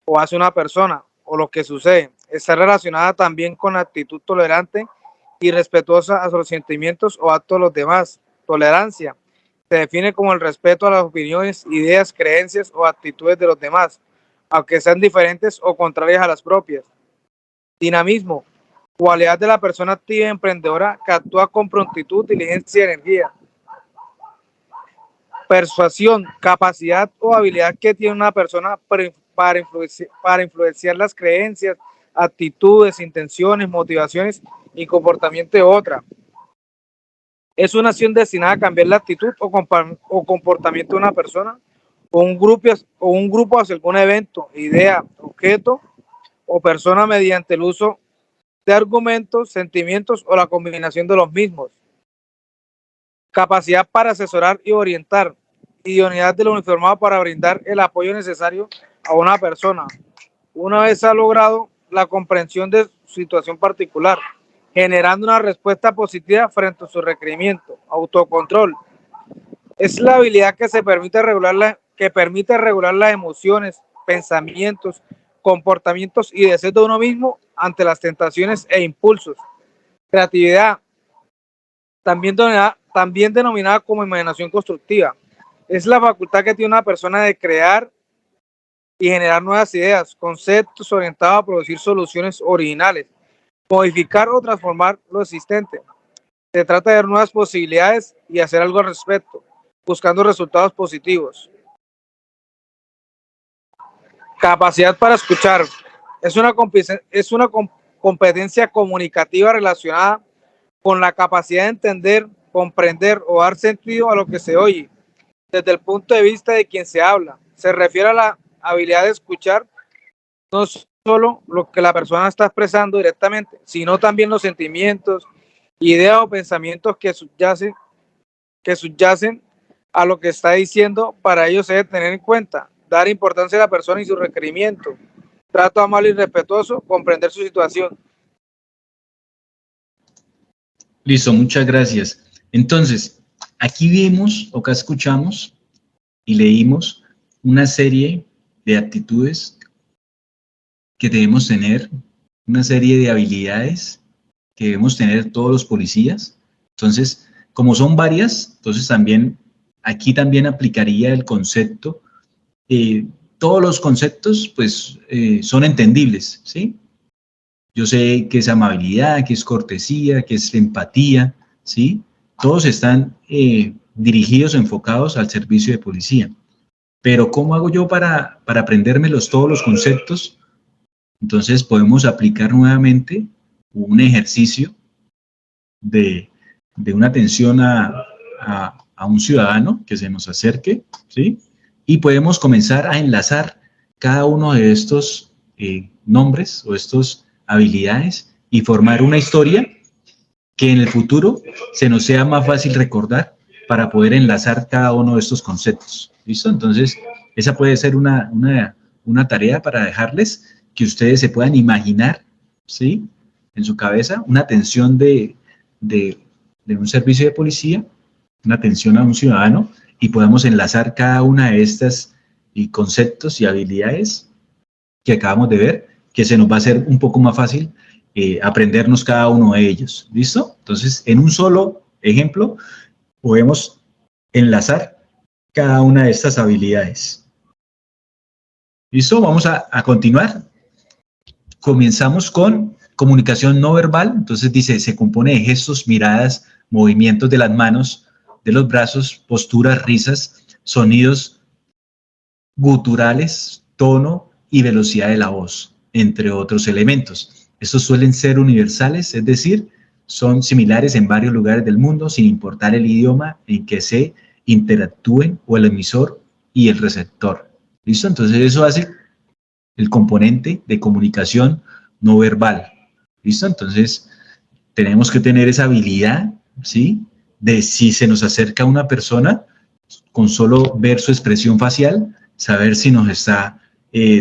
o hace una persona o lo que sucede. Está relacionada también con la actitud tolerante y respetuosa a los sentimientos o actos de los demás. Tolerancia se define como el respeto a las opiniones, ideas, creencias o actitudes de los demás, aunque sean diferentes o contrarias a las propias. Dinamismo, cualidad de la persona activa y emprendedora que actúa con prontitud, diligencia y energía. Persuasión, capacidad o habilidad que tiene una persona para influenciar las creencias, actitudes, intenciones, motivaciones y comportamiento de otra. Es una acción destinada a cambiar la actitud o comportamiento de una persona o un grupo hacia algún evento, idea, objeto o persona mediante el uso de argumentos, sentimientos o la combinación de los mismos. Capacidad para asesorar y orientar. Idoneidad del uniformado para brindar el apoyo necesario a una persona una vez ha logrado la comprensión de su situación particular, generando una respuesta positiva frente a su requerimiento. Autocontrol es la habilidad que permite regular las emociones, pensamientos, comportamientos y deseos de uno mismo ante las tentaciones e impulsos. Creatividad, también denominada como imaginación constructiva, es la facultad que tiene una persona de crear y generar nuevas ideas, conceptos orientados a producir soluciones originales, modificar o transformar lo existente. Se trata de ver nuevas posibilidades y hacer algo al respecto, buscando resultados positivos. Capacidad para escuchar es una competencia comunicativa relacionada con la capacidad de entender, comprender o dar sentido a lo que se oye desde el punto de vista de quien se habla. Se refiere a la habilidad de escuchar no solo lo que la persona está expresando directamente, sino también los sentimientos, ideas o pensamientos que subyacen a lo que está diciendo. Para ello se debe tener en cuenta, dar importancia a la persona y su requerimiento, trato amable y respetuoso, comprender su situación. Listo, muchas gracias. Entonces, aquí vimos, o acá escuchamos y leímos una serie de actitudes que debemos tener, una serie de habilidades que debemos tener todos los policías. Entonces, como son varias, entonces aquí también aplicaría el concepto. Todos los conceptos, pues, son entendibles, ¿sí? yo sé qué es amabilidad, qué es cortesía, qué es empatía, ¿sí? Todos están dirigidos o enfocados al servicio de policía. Pero ¿cómo hago yo para aprendérmelos todos los conceptos? Entonces podemos aplicar nuevamente un ejercicio de una atención a un ciudadano que se nos acerque, ¿sí? Y podemos comenzar a enlazar cada uno de estos nombres o estas habilidades y formar una historia que en el futuro se nos sea más fácil recordar para poder enlazar cada uno de estos conceptos. ¿Listo? Entonces, esa puede ser una tarea para dejarles que ustedes se puedan imaginar, ¿sí? En su cabeza, una atención de un servicio de policía, una atención a un ciudadano, y podamos enlazar cada una de estas conceptos y habilidades que acabamos de ver, que se nos va a hacer un poco más fácil aprendernos cada uno de ellos. ¿Listo? Entonces, en un solo ejemplo, podemos enlazar cada una de estas habilidades. ¿Listo? Vamos a continuar. Comenzamos con comunicación no verbal. Entonces dice, se compone de gestos, miradas, movimientos de las manos, de los brazos, posturas, risas, sonidos guturales, tono y velocidad de la voz, entre otros elementos. Estos suelen ser universales, es decir, son similares en varios lugares del mundo, sin importar el idioma en que se interactúen o el emisor y el receptor. ¿Listo? Entonces eso hace el componente de comunicación no verbal. ¿Listo? Entonces tenemos que tener esa habilidad, ¿sí? De si se nos acerca una persona, con solo ver su expresión facial, saber si nos está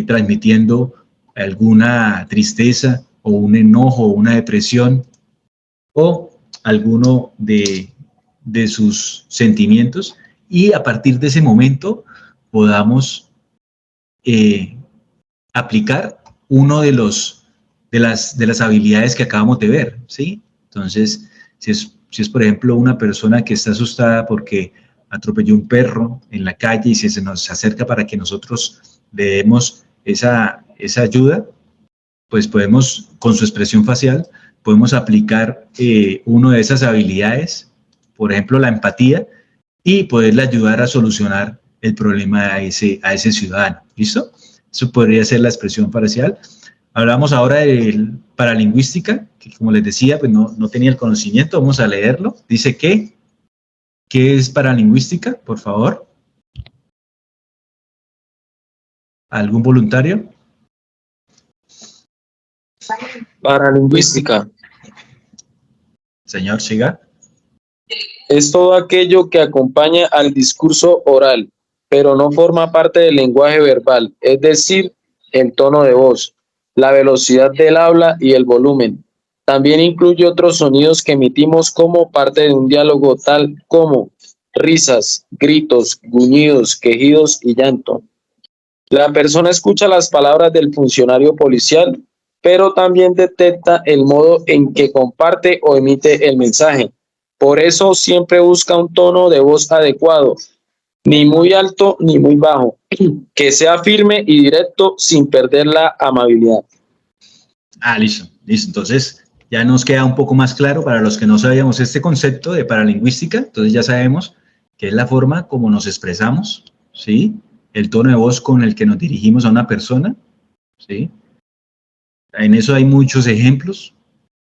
transmitiendo alguna tristeza o un enojo o una depresión o alguno de sus sentimientos, y a partir de ese momento podamos aplicar uno de las habilidades que acabamos de ver, ¿sí? Entonces, si es por ejemplo una persona que está asustada porque atropelló un perro en la calle y si se nos acerca para que nosotros le demos esa ayuda, pues podemos, con su expresión facial, podemos aplicar una de esas habilidades, por ejemplo la empatía, y poderle ayudar a solucionar el problema a ese ciudadano. ¿Listo? Eso podría ser la expresión facial. Hablamos ahora de paralingüística, que como les decía, pues no tenía el conocimiento. Vamos a leerlo. Dice que, ¿qué es paralingüística? Por favor. ¿Algún voluntario? Paralingüística Señor, siga. es todo aquello que acompaña al discurso oral, pero no forma parte del lenguaje verbal, es decir, el tono de voz, la velocidad del habla y el volumen. También incluye otros sonidos que emitimos como parte de un diálogo, tal como risas, gritos, gruñidos, quejidos y llanto. La persona escucha las palabras del funcionario policial, pero también detecta el modo en que comparte o emite el mensaje. Por eso siempre busca un tono de voz adecuado, ni muy alto ni muy bajo, que sea firme y directo sin perder la amabilidad. Listo. Entonces ya nos queda un poco más claro para los que no sabíamos este concepto de paralingüística. Entonces ya sabemos que es la forma como nos expresamos, ¿sí? El tono de voz con el que nos dirigimos a una persona, ¿sí? En eso hay muchos ejemplos.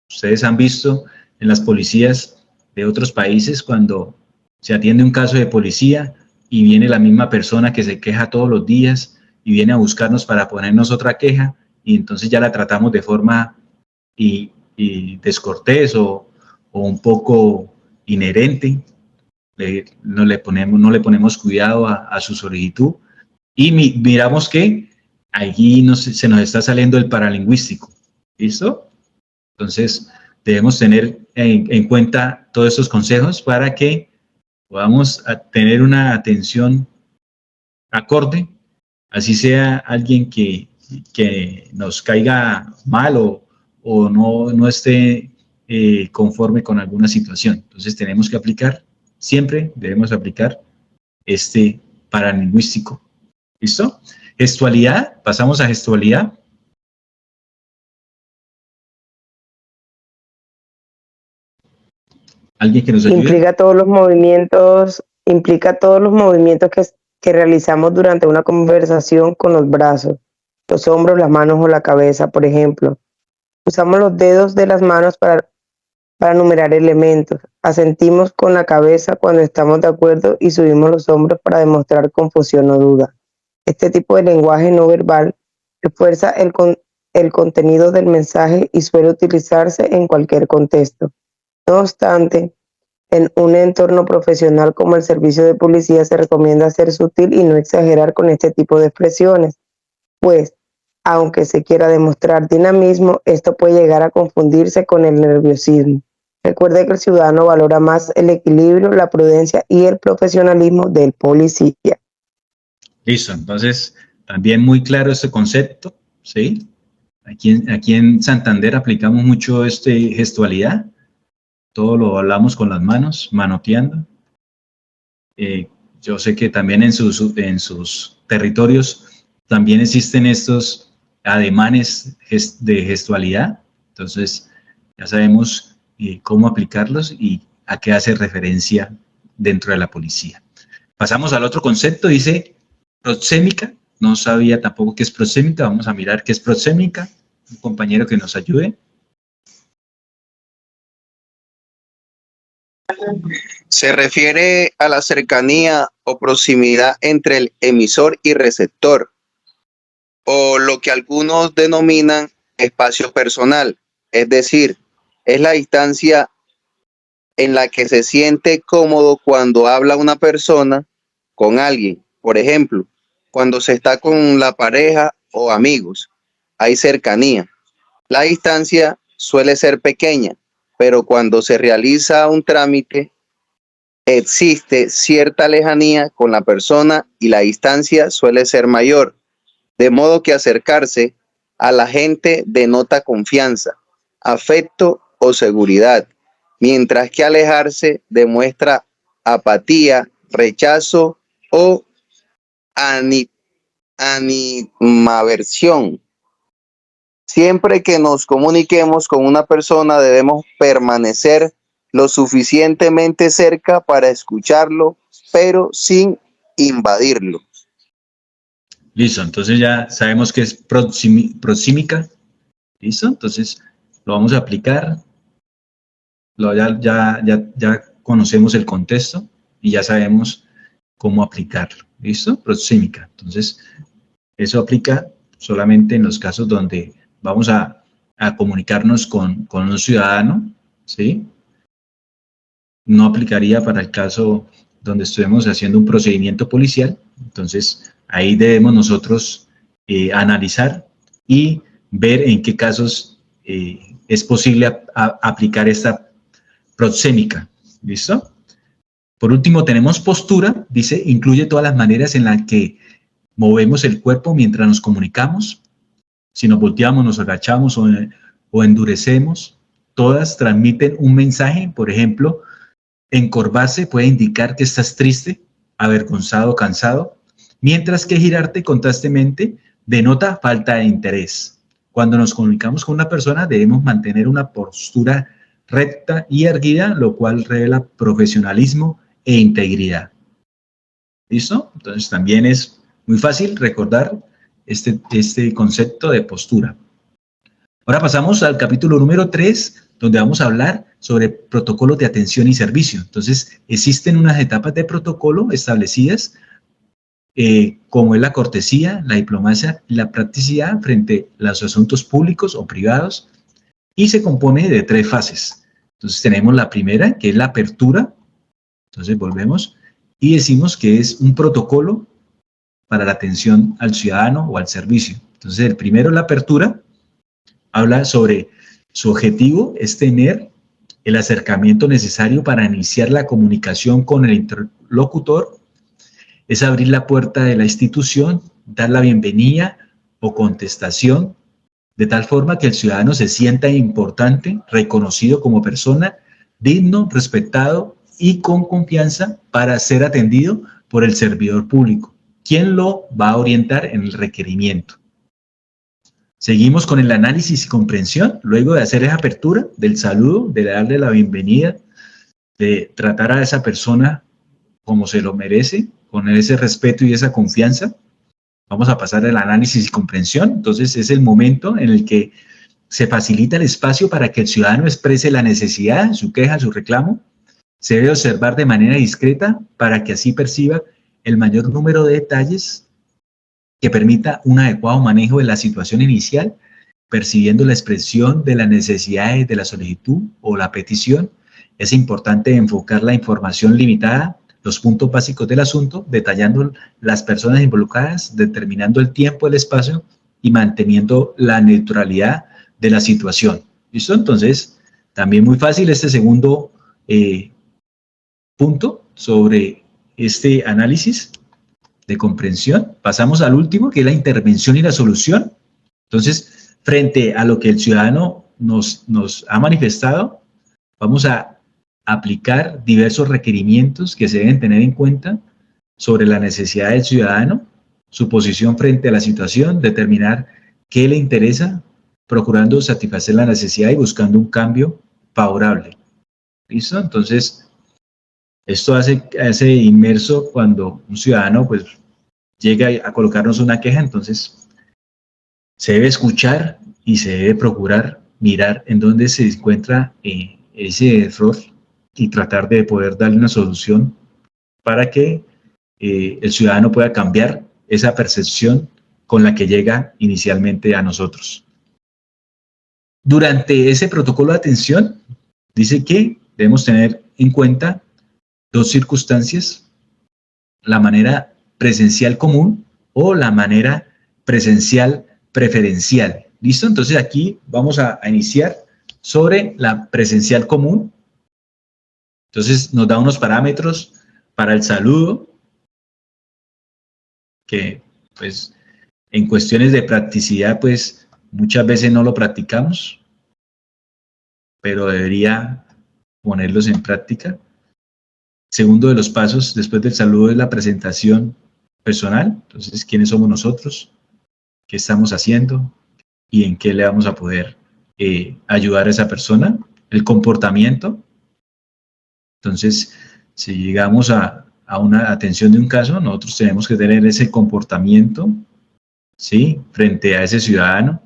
Ustedes han visto en las policías de otros países cuando se atiende un caso de policía y viene la misma persona que se queja todos los días y viene a buscarnos para ponernos otra queja, y entonces ya la tratamos de forma y descortés o un poco inherente. No le ponemos cuidado a su solicitud, y miramos que allí se nos está saliendo el paralingüístico. ¿Listo? Entonces debemos tener en cuenta todos estos consejos para que podamos tener una atención acorde, así sea alguien que nos caiga mal o no esté conforme con alguna situación. Entonces tenemos que aplicar, siempre debemos aplicar este paralingüístico. ¿Listo? Gestualidad, pasamos a gestualidad. ¿Alguien que nos ayude? Implica todos los movimientos que realizamos durante una conversación con los brazos, los hombros, las manos o la cabeza, por ejemplo. Usamos los dedos de las manos para numerar elementos. Asentimos con la cabeza cuando estamos de acuerdo y subimos los hombros para demostrar confusión o duda. Este tipo de lenguaje no verbal refuerza el contenido del mensaje y suele utilizarse en cualquier contexto. No obstante, en un entorno profesional como el servicio de policía se recomienda ser sutil y no exagerar con este tipo de expresiones, pues, aunque se quiera demostrar dinamismo, esto puede llegar a confundirse con el nerviosismo. Recuerde que el ciudadano valora más el equilibrio, la prudencia y el profesionalismo del policía. Listo, entonces también muy claro este concepto, ¿sí? Aquí en Santander aplicamos mucho gestualidad, todo lo hablamos con las manos, manoteando. Yo sé que también en sus territorios también existen estos ademanes de gestualidad, entonces ya sabemos cómo aplicarlos y a qué hace referencia dentro de la policía. Pasamos al otro concepto, dice proxémica. No sabía tampoco qué es proxémica, vamos a mirar qué es proxémica. Un compañero que nos ayude. Se refiere a la cercanía o proximidad entre el emisor y receptor, o lo que algunos denominan espacio personal, es decir, es la distancia en la que se siente cómodo cuando habla una persona con alguien. Por ejemplo, cuando se está con la pareja o amigos, hay cercanía. La distancia suele ser pequeña, pero cuando se realiza un trámite, existe cierta lejanía con la persona y la distancia suele ser mayor, de modo que acercarse a la gente denota confianza, afecto o seguridad, mientras que alejarse demuestra apatía, rechazo o animaversión. Siempre que nos comuniquemos con una persona debemos permanecer lo suficientemente cerca para escucharlo, pero sin invadirlo. Listo, entonces ya sabemos que es proxímica. Listo, entonces lo vamos a aplicar. Ya conocemos el contexto y ya sabemos cómo aplicarlo. ¿Listo? Proxímica. Entonces, eso aplica solamente en los casos donde vamos a comunicarnos con un ciudadano, ¿sí? No aplicaría para el caso donde estuvimos haciendo un procedimiento policial. Entonces, ahí debemos nosotros analizar y ver en qué casos es posible aplicar esta proxémica. ¿Listo? Por último, tenemos postura. Dice, incluye todas las maneras en las que movemos el cuerpo mientras nos comunicamos. Si nos volteamos, nos agachamos o endurecemos, todas transmiten un mensaje. Por ejemplo, encorvarse puede indicar que estás triste, avergonzado, cansado, mientras que girarte constantemente denota falta de interés. Cuando nos comunicamos con una persona debemos mantener una postura recta y erguida, lo cual revela profesionalismo e integridad. ¿Listo? Entonces también es muy fácil recordar este concepto de postura. Ahora pasamos al capítulo número 3, donde vamos a hablar sobre protocolos de atención y servicio. Entonces, existen unas etapas de protocolo establecidas, como es la cortesía, la diplomacia y la practicidad frente a los asuntos públicos o privados, y se compone de 3 fases. Entonces, tenemos la primera, que es la apertura. Entonces, volvemos y decimos que es un protocolo para la atención al ciudadano o al servicio. Entonces, el primero, la apertura, habla sobre su objetivo, es tener el acercamiento necesario para iniciar la comunicación con el interlocutor, es abrir la puerta de la institución, dar la bienvenida o contestación, de tal forma que el ciudadano se sienta importante, reconocido como persona, digno, respetado y con confianza para ser atendido por el servidor público, quien lo va a orientar en el requerimiento. Seguimos con el análisis y comprensión. Luego de hacer esa apertura del saludo, de darle la bienvenida, de tratar a esa persona como se lo merece, con ese respeto y esa confianza. Vamos a pasar al análisis y comprensión. Entonces es el momento en el que se facilita el espacio para que el ciudadano exprese la necesidad, su queja, su reclamo. Se debe observar de manera discreta para que así perciba el mayor número de detalles que permita un adecuado manejo de la situación inicial, percibiendo la expresión de las necesidades de la solicitud o la petición. Es importante enfocar la información limitada, los puntos básicos del asunto, detallando las personas involucradas, determinando el tiempo, el espacio y manteniendo la neutralidad de la situación. ¿Listo? Entonces, también muy fácil este segundo punto sobre este análisis de comprensión. Pasamos al último, que es la intervención y la solución. Entonces, frente a lo que el ciudadano nos ha manifestado, vamos a aplicar diversos requerimientos que se deben tener en cuenta sobre la necesidad del ciudadano, su posición frente a la situación, determinar qué le interesa, procurando satisfacer la necesidad y buscando un cambio favorable. ¿Listo? Entonces, esto hace inmerso cuando un ciudadano pues llega a colocarnos una queja. Entonces se debe escuchar y se debe procurar mirar en dónde se encuentra ese error y tratar de poder darle una solución para que el ciudadano pueda cambiar esa percepción con la que llega inicialmente a nosotros. Durante ese protocolo de atención, dice que debemos tener en cuenta dos circunstancias: la manera presencial común o la manera presencial preferencial. ¿Listo? Entonces aquí vamos a iniciar sobre la presencial común. Entonces nos da unos parámetros para el saludo, que pues en cuestiones de practicidad pues muchas veces no lo practicamos, pero debería ponerlos en práctica. Segundo de los pasos después del saludo es la presentación personal. Entonces, ¿quiénes somos nosotros? ¿Qué estamos haciendo? ¿Y en qué le vamos a poder ayudar a esa persona? El comportamiento. Entonces, si llegamos a una atención de un caso, nosotros tenemos que tener ese comportamiento, ¿sí?, frente a ese ciudadano.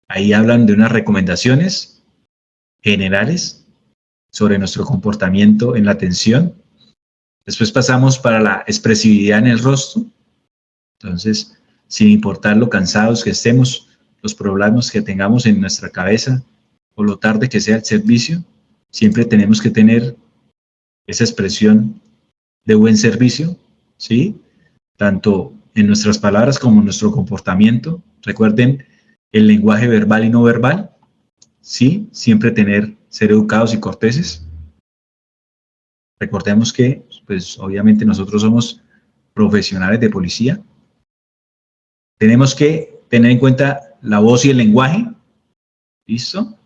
Ahí hablan de unas recomendaciones generales sobre nuestro comportamiento en la atención. Después pasamos para la expresividad en el rostro. Entonces, sin importar lo cansados que estemos, los problemas que tengamos en nuestra cabeza o lo tarde que sea el servicio, siempre tenemos que tener esa expresión de buen servicio, ¿sí?, tanto en nuestras palabras como en nuestro comportamiento. Recuerden el lenguaje verbal y no verbal, ¿sí?, siempre ser educados y corteses. Recordemos que, pues, obviamente nosotros somos profesionales de policía. Tenemos que tener en cuenta la voz y el lenguaje. ¿Listo?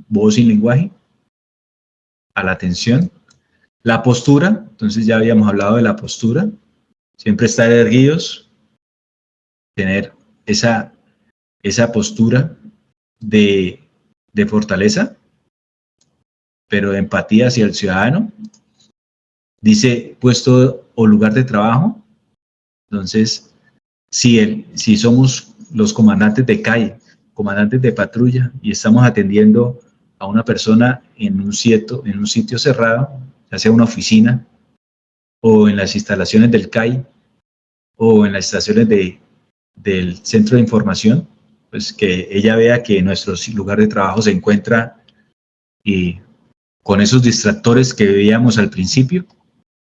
Voz y lenguaje. A la atención. La postura. Entonces ya habíamos hablado de la postura. Siempre estar erguidos. Tener esa postura de fortaleza, pero de empatía hacia el ciudadano. Dice puesto o lugar de trabajo. Entonces, si somos los comandantes de calle, comandantes de patrulla, y estamos atendiendo a una persona en un sitio cerrado, ya sea una oficina, o en las instalaciones del CAI, o en las estaciones del centro de información, pues que ella vea que nuestro lugar de trabajo se encuentra con esos distractores que veíamos al principio.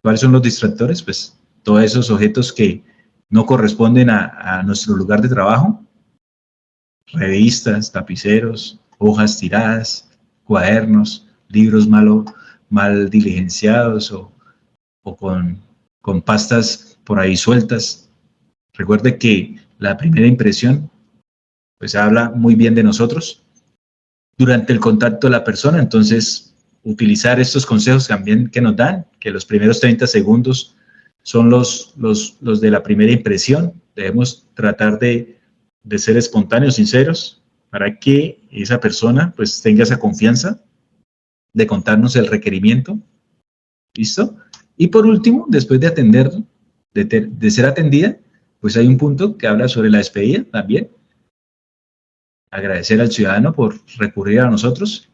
¿Cuáles son los distractores? Pues todos esos objetos que no corresponden a nuestro lugar de trabajo: revistas, tapiceros, hojas tiradas, cuadernos, libros mal diligenciados o con pastas por ahí sueltas. Recuerde que la primera impresión pues habla muy bien de nosotros. Durante el contacto de la persona, entonces, utilizar estos consejos también que nos dan, que los primeros 30 segundos son los de la primera impresión. Debemos tratar de ser espontáneos, sinceros, para que esa persona pues tenga esa confianza de contarnos el requerimiento. ¿Listo? Y por último, después de atender, de ser atendida, pues hay un punto que habla sobre la despedida también. Agradecer al ciudadano por recurrir a nosotros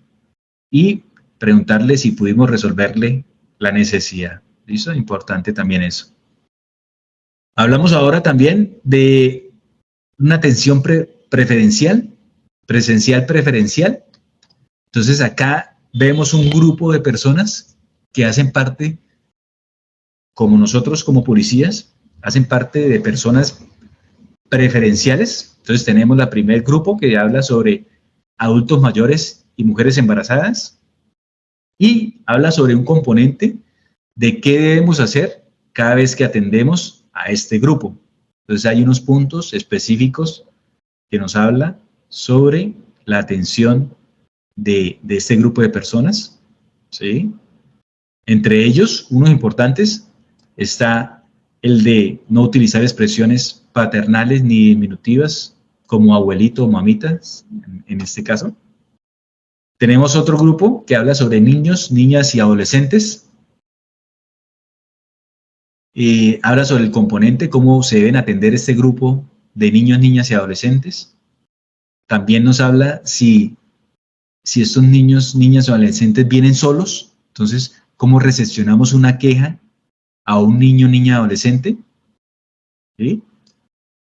y preguntarle si pudimos resolverle la necesidad. ¿Listo? Importante también eso. Hablamos ahora también de una atención presencial preferencial. Entonces acá vemos un grupo de personas que hacen parte, como nosotros como policías, hacen parte de personas preferenciales. Entonces tenemos el primer grupo que habla sobre adultos mayores y mujeres embarazadas y habla sobre un componente de qué debemos hacer cada vez que atendemos a este grupo. Entonces hay unos puntos específicos que nos habla sobre la atención de este grupo de personas, ¿sí? Entre ellos, unos importantes, está el de no utilizar expresiones paternales ni diminutivas como abuelito o mamitas, en este caso. Tenemos otro grupo que habla sobre niños, niñas y adolescentes. Habla sobre el componente, cómo se deben atender este grupo de niños, niñas y adolescentes. También nos habla si estos niños, niñas o adolescentes vienen solos, entonces, ¿cómo recepcionamos una queja a un niño, niña, adolescente? ¿Sí?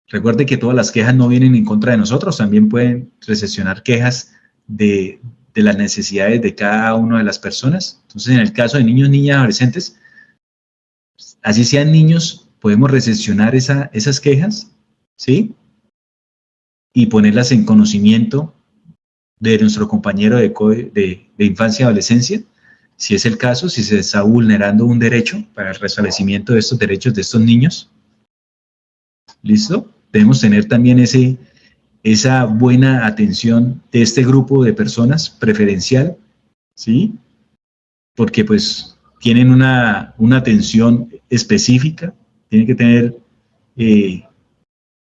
Recuerde que todas las quejas no vienen en contra de nosotros, también pueden recepcionar quejas de las necesidades de cada una de las personas. Entonces, en el caso de niños, niñas, adolescentes, así sean niños, podemos recepcionar esas quejas, ¿sí? Y ponerlas en conocimiento de nuestro compañero de infancia y adolescencia, si es el caso, si se está vulnerando un derecho para el restablecimiento de estos derechos de estos niños. ¿Listo? Debemos tener también esa buena atención de este grupo de personas preferencial, ¿sí? Porque pues tienen una atención específica, tienen que tener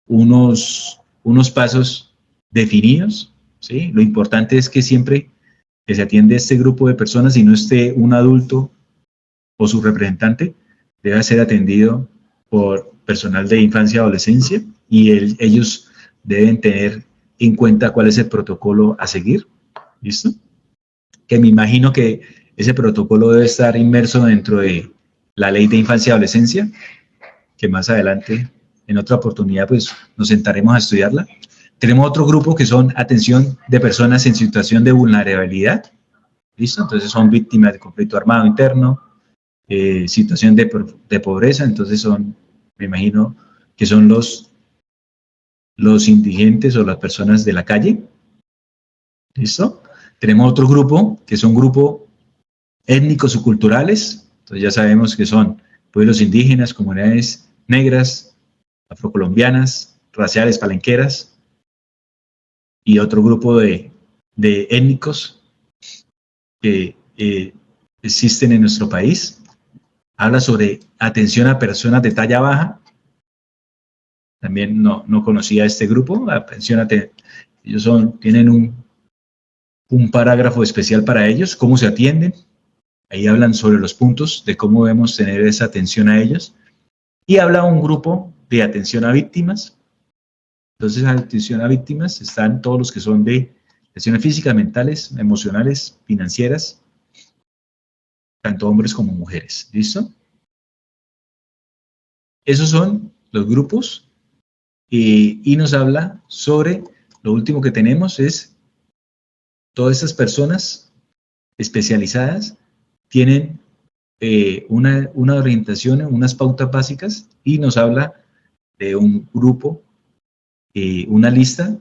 unos pasos definidos, ¿sí? Lo importante es que siempre que se atiende a este grupo de personas y no esté un adulto o su representante, debe ser atendido por personal de infancia y adolescencia y ellos deben tener en cuenta cuál es el protocolo a seguir. ¿Listo? Que me imagino que ese protocolo debe estar inmerso dentro de la Ley de Infancia y Adolescencia, que más adelante, en otra oportunidad, pues nos sentaremos a estudiarla. Tenemos otro grupo que son atención de personas en situación de vulnerabilidad. ¿Listo? Entonces son víctimas de conflicto armado interno, situación de pobreza, entonces me imagino que son los indigentes o las personas de la calle. ¿Listo? Tenemos otro grupo que son grupos étnicos o culturales, entonces ya sabemos que son pueblos indígenas, comunidades negras, afrocolombianas, raciales, palenqueras, y otro grupo de étnicos que existen en nuestro país. Habla sobre atención a personas de talla baja. También no conocía este grupo. Ellos tienen un parágrafo especial para ellos, cómo se atienden. Ahí hablan sobre los puntos de cómo debemos tener esa atención a ellos. Y habla un grupo de atención a víctimas. Entonces, en atención a víctimas están todos los que son de lesiones físicas, mentales, emocionales, financieras, tanto hombres como mujeres. ¿Listo? Esos son los grupos y nos habla sobre, lo último que tenemos es, todas estas personas especializadas tienen una orientación, unas pautas básicas y nos habla de un grupo, una lista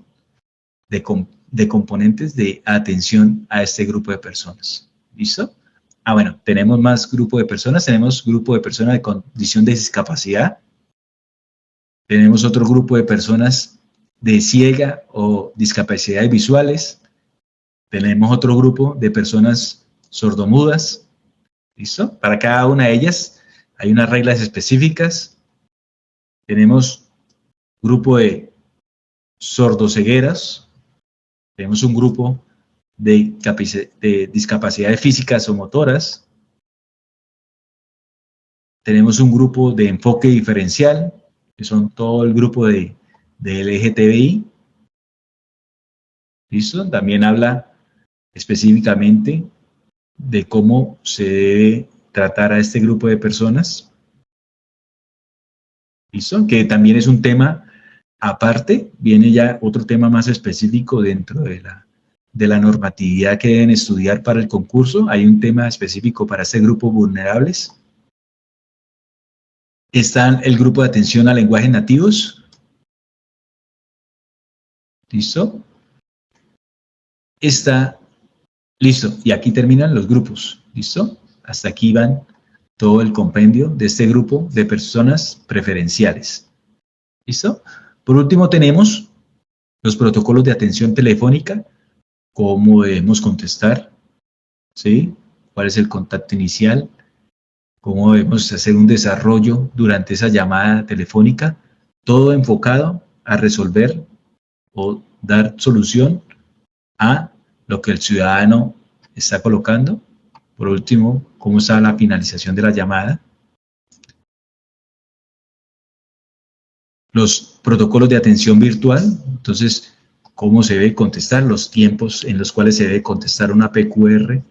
de componentes de atención a este grupo de personas. ¿Listo? Bueno, tenemos más grupo de personas, tenemos grupo de personas de condición de discapacidad, tenemos otro grupo de personas de ciega o discapacidades visuales, tenemos otro grupo de personas sordomudas. ¿Listo? Para cada una de ellas hay unas reglas específicas. Tenemos grupo de sordocegueras, tenemos un grupo de discapacidades físicas o motoras. Tenemos un grupo de enfoque diferencial, que son todo el grupo de LGTBI. ¿Listo? También habla específicamente de cómo se debe tratar a este grupo de personas. ¿Listo? Que también es un tema aparte, viene ya otro tema más específico dentro de la normatividad que deben estudiar para el concurso. Hay un tema específico para este grupo vulnerables. Está el grupo de atención a lenguajes nativos. ¿Listo? Está listo. Y aquí terminan los grupos. ¿Listo? Hasta aquí van todo el compendio de este grupo de personas preferenciales. ¿Listo? Por último tenemos los protocolos de atención telefónica, cómo debemos contestar, ¿sí? ¿Cuál es el contacto inicial? ¿Cómo debemos hacer un desarrollo durante esa llamada telefónica? Todo enfocado a resolver o dar solución a lo que el ciudadano está colocando. Por último, cómo está la finalización de la llamada. Los protocolos de atención virtual, entonces, cómo se debe contestar, los tiempos en los cuales se debe contestar una PQR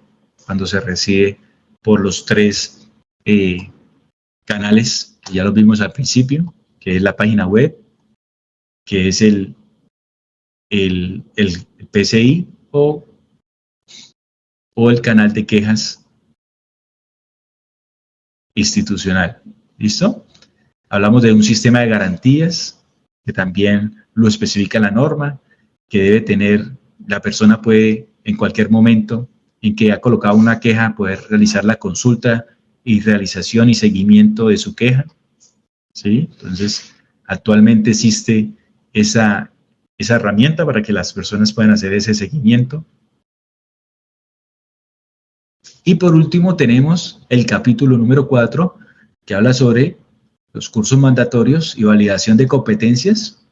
cuando se recibe por los 3 canales, que ya los vimos al principio, que es la página web, que es el PCI o el canal de quejas institucional. ¿Listo? Hablamos de un sistema de garantías, que también lo especifica la norma, que debe tener, la persona puede en cualquier momento en que ha colocado una queja poder realizar la consulta y realización y seguimiento de su queja. ¿Sí? Entonces, actualmente existe esa herramienta para que las personas puedan hacer ese seguimiento. Y por último tenemos el capítulo número 4, que habla sobre los cursos mandatorios y validación de competencias.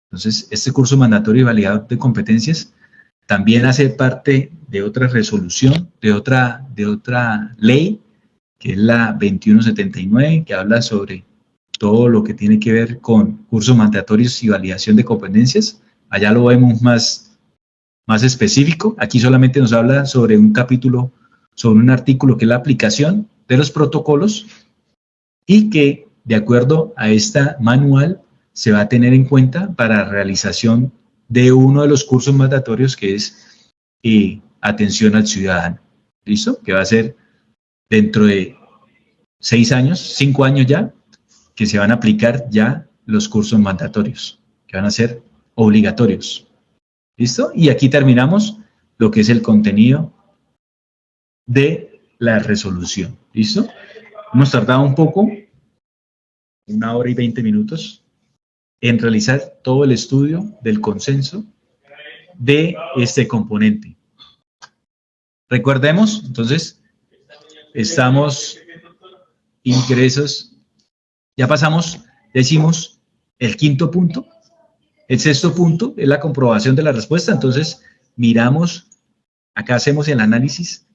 Entonces, este curso mandatorio y validador de competencias también hace parte de otra resolución, de otra ley, que es la 2179, que habla sobre todo lo que tiene que ver con cursos mandatorios y validación de competencias. Allá lo vemos más específico. Aquí solamente nos habla sobre un capítulo, sobre un artículo que es la aplicación de los protocolos y que, de acuerdo a esta manual, se va a tener en cuenta para realización de uno de los cursos mandatorios, que es atención al ciudadano. ¿Listo? Que va a ser dentro de 6 años, 5 años ya, que se van a aplicar ya los cursos mandatorios, que van a ser obligatorios. ¿Listo? Y aquí terminamos lo que es el contenido de la resolución. ¿Listo? Hemos tardado un poco, 1 hora y 20 minutos, en realizar todo el estudio del consenso de este componente. Recordemos, entonces, estamos ingresos, ya pasamos, decimos, el 5.º punto. El 6.º punto es la comprobación de la respuesta. Entonces, miramos, acá hacemos el análisis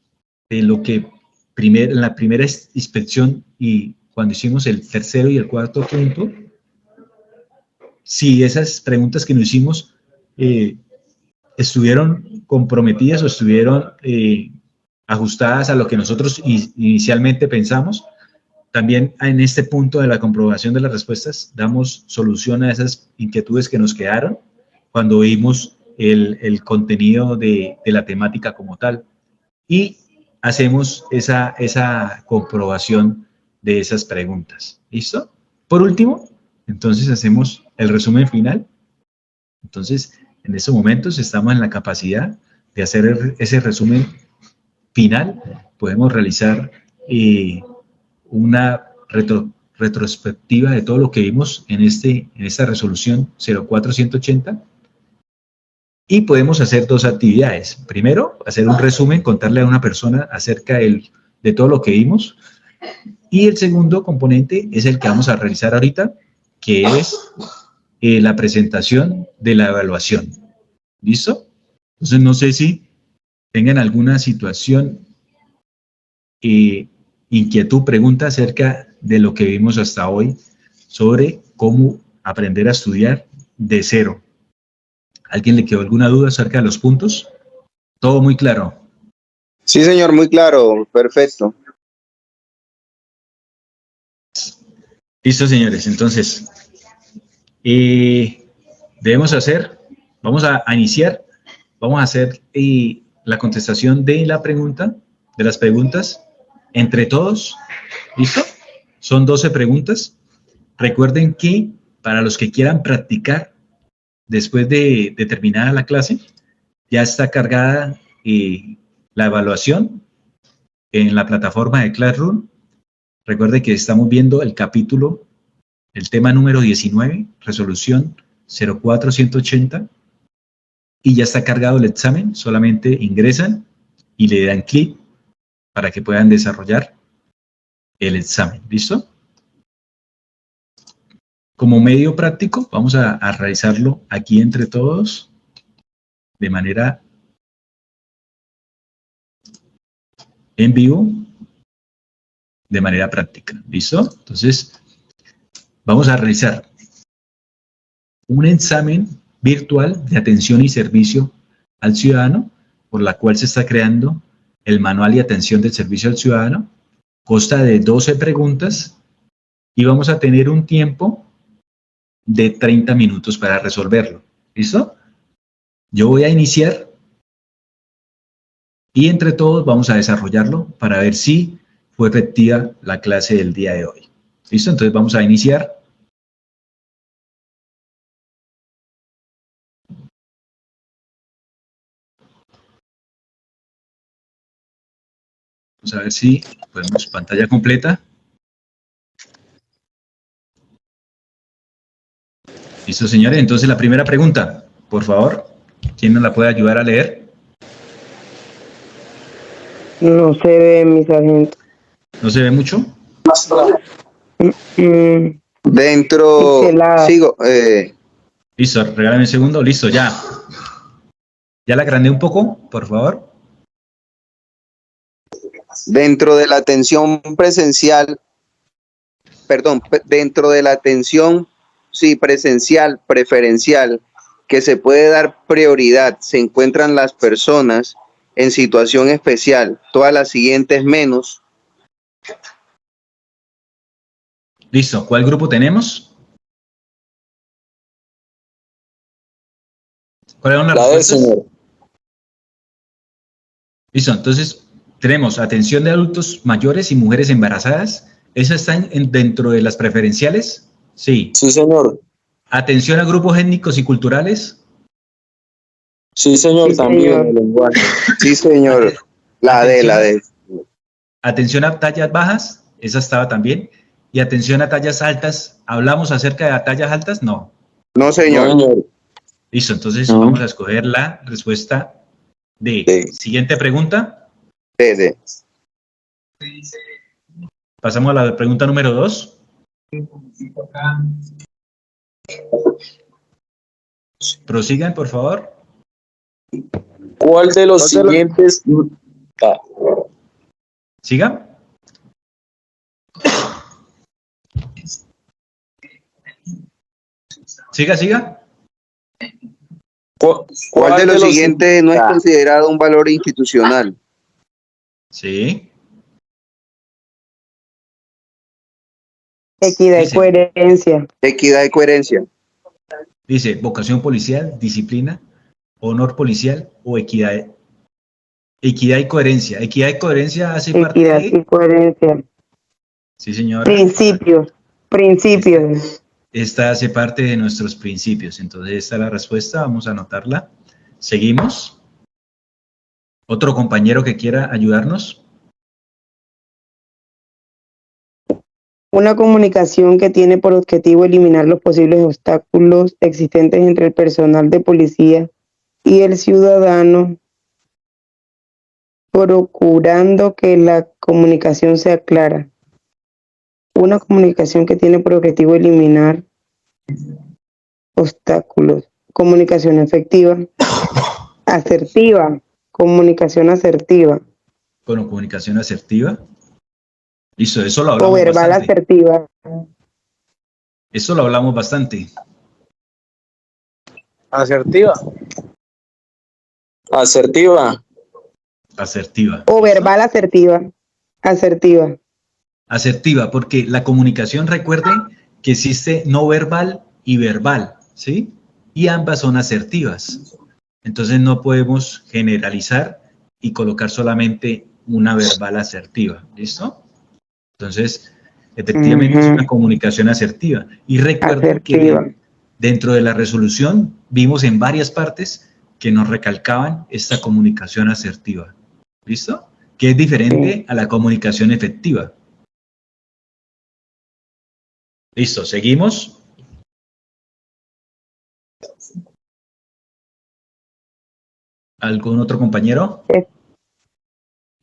de lo que en la primera inspección y cuando hicimos el 3.º y el 4.º punto, si esas preguntas que nos hicimos estuvieron comprometidas o estuvieron ajustadas a lo que nosotros inicialmente pensamos. También en este punto de la comprobación de las respuestas damos solución a esas inquietudes que nos quedaron cuando vimos el contenido de la temática como tal y hacemos esa comprobación de esas preguntas. ¿Listo? Por último, entonces hacemos el resumen final. Entonces, en estos momentos estamos en la capacidad de hacer ese resumen final. Podemos realizar una retrospectiva de todo lo que vimos en esta resolución 04-180 y podemos hacer 2 actividades. Primero, hacer un resumen, contarle a una persona acerca de todo lo que vimos, y el segundo componente es el que vamos a realizar ahorita, que es la presentación de la evaluación. ¿Listo? Entonces, no sé si tengan alguna situación, inquietud, pregunta acerca de lo que vimos hasta hoy sobre cómo aprender a estudiar de cero. ¿Alguien le quedó alguna duda acerca de los puntos? ¿Todo muy claro? Sí, señor, muy claro, perfecto. Listo, señores. Entonces, vamos a iniciar, vamos a hacer la contestación de las preguntas, entre todos. ¿Listo? Son 12 preguntas. Recuerden que para los que quieran practicar, después de terminada la clase, ya está cargada la evaluación en la plataforma de Classroom. Recuerde que estamos viendo el tema número 19, resolución 04180, y ya está cargado el examen. Solamente ingresan y le dan clic para que puedan desarrollar el examen. ¿Listo? Como medio práctico, vamos a realizarlo aquí entre todos de manera en vivo, de manera práctica. ¿Listo? Entonces, vamos a realizar un examen virtual de atención y servicio al ciudadano, por la cual se está creando el manual y atención del servicio al ciudadano. Consta de 12 preguntas y vamos a tener un tiempo de 30 minutos para resolverlo. ¿Listo? Yo voy a iniciar y entre todos vamos a desarrollarlo para ver si fue efectiva la clase del día de hoy. ¿Listo? Entonces vamos a iniciar. Vamos a ver si podemos pantalla completa. Listo, señores. Entonces la primera pregunta, por favor, ¿quién nos la puede ayudar a leer? No se ve, mi sargento. ¿No se ve mucho? Dentro, Pixelada. sigo, Listo, regálame un segundo. Listo, ya. ¿Ya la agrandé un poco, por favor? dentro de la atención presencial, perdón, dentro de la atención, sí, presencial, preferencial, que se puede dar prioridad, se encuentran las personas en situación especial, todas las siguientes menos. Listo, ¿cuál grupo tenemos? ¿Cuáles son las La D, respuestas? señor. Listo, entonces tenemos atención de adultos mayores y mujeres embarazadas. ¿Esas están dentro de las preferenciales? Sí. Sí, señor. Atención a grupos étnicos y culturales. Sí, señor, Sí, también. señor. El lenguaje. Sí, señor, la D. Atención a tallas bajas, esa estaba también. Y atención a tallas altas. ¿Hablamos acerca de tallas altas? No. No, señor. No, señor. Listo, entonces No. vamos a escoger la respuesta D. D. Siguiente pregunta. D. Pasamos a la pregunta número 2. Prosigan, por favor. ¿Cuál de los siguientes? Siga. Siga. ¿Cuál de los siguientes no es Ah, considerado un valor institucional? Sí. Equidad y Dice. coherencia. Equidad y coherencia. Dice vocación policial, disciplina, honor policial o equidad. Equidad y coherencia. Equidad y coherencia hace parte Equidad de... y coherencia. Sí, señora. Principios. Esta hace parte de nuestros principios. Entonces, esta es la respuesta. Vamos a anotarla. Seguimos. ¿Otro compañero que quiera ayudarnos? Una comunicación que tiene por objetivo eliminar los posibles obstáculos existentes entre el personal de policía y el ciudadano, procurando que la comunicación sea clara. Una comunicación que tiene por objetivo eliminar obstáculos. Comunicación efectiva, asertiva, Comunicación asertiva. Bueno, comunicación asertiva. Listo, eso lo O hablamos verbal bastante. asertiva. Eso lo hablamos bastante. Asertiva. Asertiva. Asertiva. O ¿Listo? verbal asertiva. Asertiva. Asertiva, porque la comunicación, recuerden que existe no verbal y verbal, ¿sí? Y ambas son asertivas. Entonces no podemos generalizar y colocar solamente una verbal asertiva, ¿listo? Entonces, efectivamente es una comunicación asertiva. Y recuerden que dentro de la resolución vimos en varias partes que nos recalcaban esta comunicación asertiva, ¿listo? Que es diferente a la comunicación efectiva. Listo, seguimos. ¿Algún otro compañero?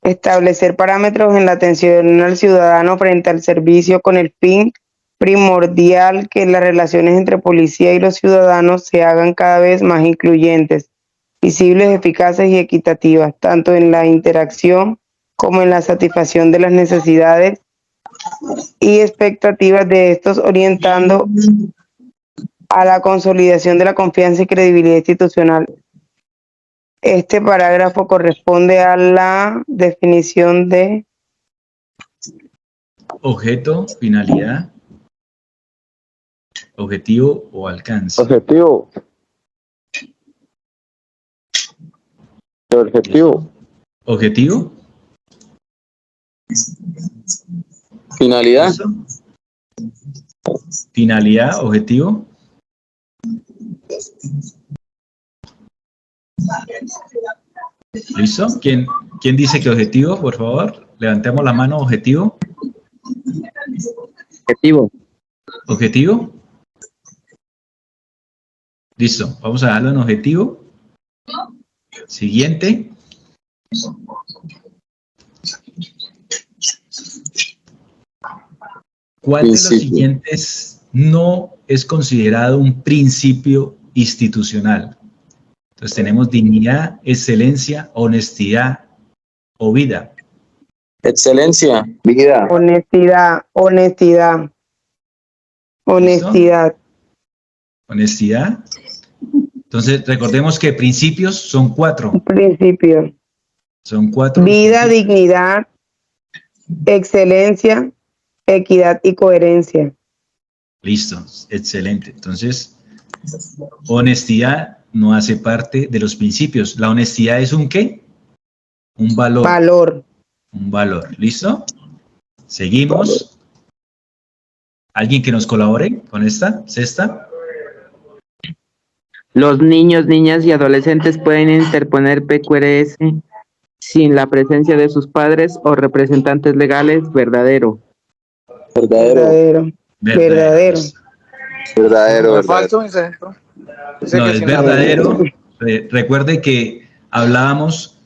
Establecer parámetros en la atención al ciudadano frente al servicio con el fin primordial que las relaciones entre policía y los ciudadanos se hagan cada vez más incluyentes, visibles, eficaces y equitativas, tanto en la interacción como en la satisfacción de las necesidades y expectativas de estos, orientando a la consolidación de la confianza y credibilidad institucional. Este parágrafo corresponde a la definición de Objeto, finalidad, objetivo o alcance. Objetivo. Objetivo. Objetivo. Finalidad. ¿Listo? Finalidad, objetivo. ¿Listo? ¿Quién dice que objetivo, por favor? Levantemos la mano, objetivo. Objetivo. ¿Objetivo? Listo, vamos a darle un objetivo. Siguiente. ¿Cuál de los siguientes no es considerado un principio institucional? Entonces tenemos dignidad, excelencia, honestidad o vida. Excelencia. Vida. honestidad, honestidad, honestidad. Honestidad. Entonces recordemos que principios son 4. Principio. Son 4. Vida, dignidad, excelencia, equidad y coherencia. Listo, excelente. Entonces, honestidad no hace parte de los principios. La honestidad es un ¿qué? Un valor. Valor. Un valor. ¿Listo? Seguimos. ¿Alguien que nos colabore con esta sexta? Los niños, niñas y adolescentes pueden interponer PQRS sin la presencia de sus padres o representantes legales. Verdadero. Verdadero. Verdadero. Verdadero. ¿Es falso, Vicente? Dice No, que es sin la- verdadero. Recuerde que hablábamos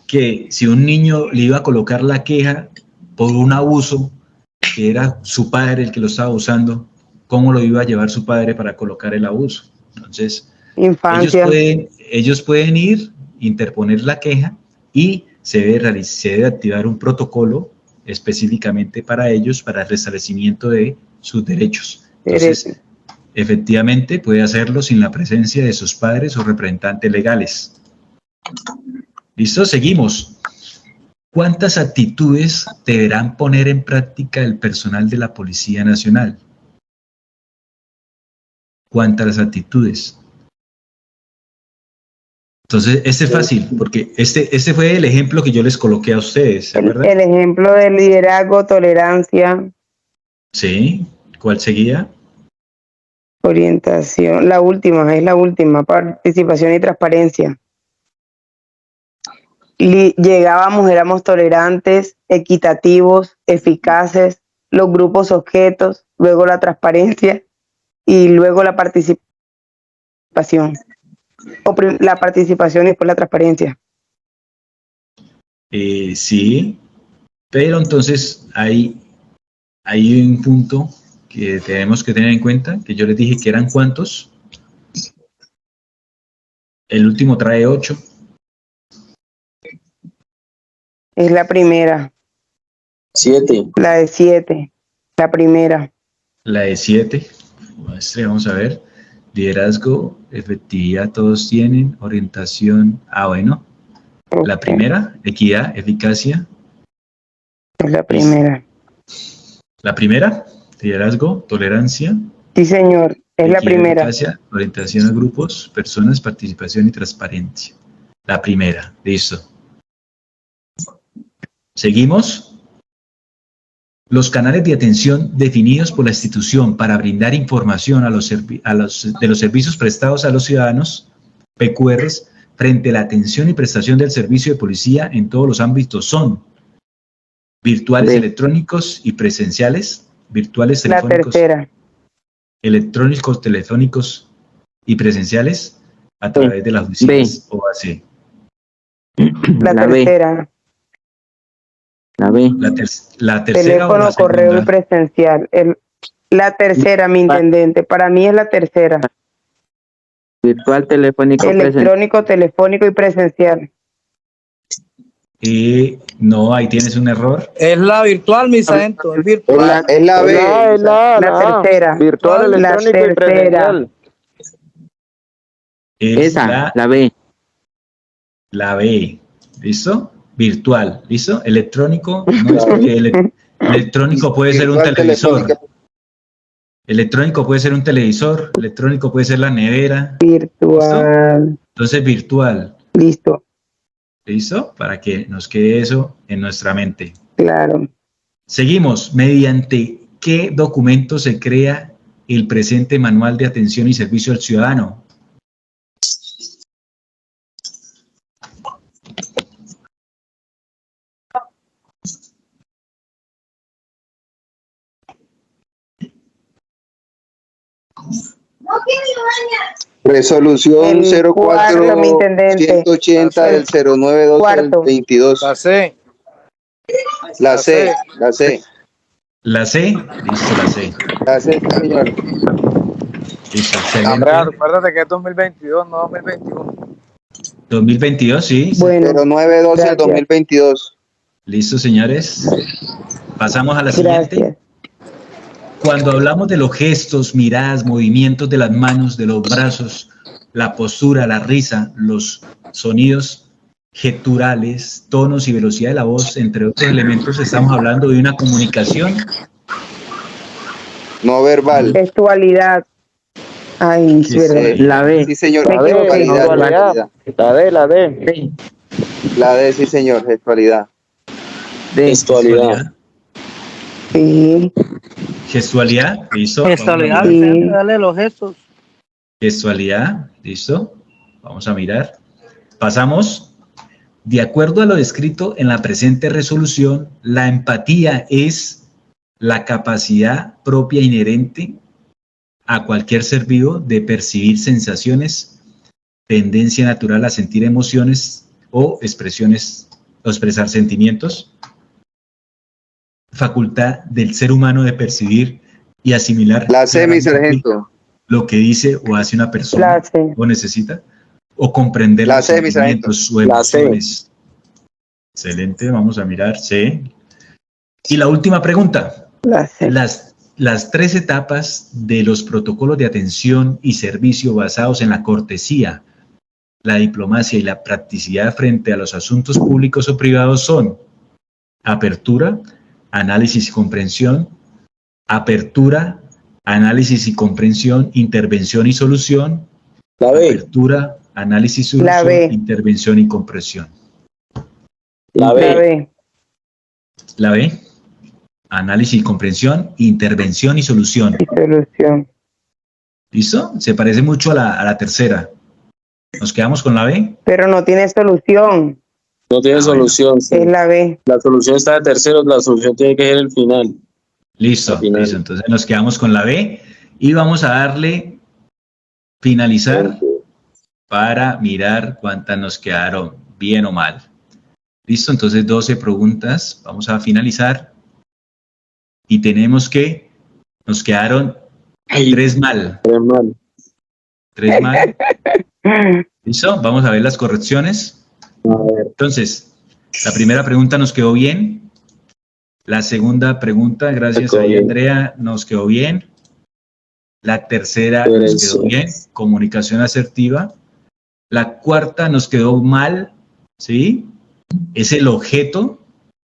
que si un niño le iba a colocar la queja por un abuso, que era su padre el que lo estaba usando, ¿cómo lo iba a llevar su padre para colocar el abuso? Entonces, Infancia. ellos pueden ir, interponer la queja y se debe activar un protocolo específicamente para ellos, para el restablecimiento de sus derechos. Entonces, efectivamente puede hacerlo sin la presencia de sus padres o representantes legales. ¿Listo? Seguimos. ¿Cuántas actitudes deberán poner en práctica el personal de la Policía Nacional? ¿Cuántas actitudes? Entonces, este es fácil, porque este fue el ejemplo que yo les coloqué a ustedes, ¿verdad? El ejemplo de liderazgo, tolerancia, Sí. ¿Cuál seguía? orientación. La última, participación y transparencia. Llegábamos, éramos tolerantes, equitativos, eficaces, los grupos objetos, luego la transparencia y luego la participación. La participación y después la transparencia. Sí, pero entonces hay un punto que tenemos que tener en cuenta, que yo les dije que eran ¿cuántos? El último trae 8. Es la primera. 7. La de 7. La primera. La de 7. Muestre, vamos a ver. Liderazgo, efectividad, todos tienen. Orientación. Bueno. La Ok. primera, equidad, eficacia. Es la primera. La primera, liderazgo, tolerancia. Sí, señor. Es la Equidad, primera. eficacia, orientación a grupos, personas, participación y transparencia. La primera, listo. Seguimos. Los canales de atención definidos por la institución para brindar información de los servicios prestados a los ciudadanos, PQRs, frente a la atención y prestación del servicio de policía en todos los ámbitos son virtuales, Sí. electrónicos y presenciales, virtuales, La telefónicos, tercera. electrónicos, telefónicos y presenciales a través de las oficinas OAC. La B. tercera. La B. La tercera o Teléfono, la correo y segunda. presencial. La tercera, mi intendente. Para mí es la tercera. Virtual, telefónico, presencial. Electrónico, telefónico y presencial. No, ahí tienes un error. Es la virtual, mi sargento, es virtual. Es la B. La tercera. Virtual, La electrónico y tercera. presencial. Es Esa, la B. la B. ¿Listo? Virtual. ¿Listo? Electrónico, no es porque electrónico puede ser un Virtual, televisor. telefónica. Electrónico puede ser un televisor. Electrónico puede ser la nevera. Virtual. Entonces, virtual. Listo. ¿Listo? Para que nos quede eso en nuestra mente. Claro. Seguimos. ¿Mediante qué documento se crea el presente manual de atención y servicio al ciudadano? Resolución El cuarto, mi intendente. 04-180 del 09-12 del Cuarto. 22. La C. La C. La C. La C. Listo, la C. La C, señor. Listo, excelente. Andrea, recuérdate que es 2022, no 2021. 2022, sí. Bueno. 09-12 del Gracias. 2022. Listo, señores. Pasamos a la siguiente. Gracias. Cuando hablamos de los gestos, miradas, movimientos de las manos, de los brazos, la postura, la risa, los sonidos gesturales, tonos y velocidad de la voz, entre otros elementos, estamos hablando de una comunicación. No verbal. Textualidad. Ay, Sí, verdad. sí. La B. Sí, señor. Me equivoqué. Gestualidad, Gestualidad. gestualidad. La D. La D, sí, señor. Gestualidad. D. Gestualidad. Sí. Gestualidad, listo. Gestualidad, Vamos a mirar. Sí. dale los gestos. Gestualidad, listo. Vamos a mirar. Pasamos. De acuerdo a lo descrito en la presente resolución, la empatía es la capacidad propia inherente a cualquier ser vivo de percibir sensaciones, tendencia natural a sentir emociones o expresar sentimientos, facultad del ser humano de percibir y asimilar La C, mi sargento. lo que dice o hace una persona La C. o necesita, o comprender La los C, mi sargento. sentimientos o La C. emociones. Excelente, vamos a mirar C. Y la última pregunta. La C. Las 3 etapas de los protocolos de atención y servicio basados en la cortesía, la diplomacia y la practicidad frente a los asuntos públicos o privados son apertura, análisis y comprensión, apertura, análisis y comprensión, intervención y solución, La B. apertura, análisis y La solución, B. intervención y comprensión. La La B. B. La B, análisis y comprensión, intervención y solución. Y solución. ¿Listo? Se parece mucho a la tercera. ¿Nos quedamos con la B? Pero no tiene solución. No tiene solución. Sí. Es la B. La solución está de tercero, la solución tiene que ser el final. Listo, Al final. listo. Entonces nos quedamos con la B y vamos a darle finalizar para mirar cuántas nos quedaron bien o mal. Listo, entonces 12 preguntas. Vamos a finalizar y tenemos que nos quedaron 3 mal. 3 mal. 3 mal. ¿Listo? Vamos a ver las correcciones. A ver. Entonces, La primera pregunta nos quedó bien. La segunda pregunta, gracias a Andrea, nos quedó bien. La tercera nos quedó bien, comunicación asertiva. La cuarta nos quedó mal, ¿sí? Es el objeto,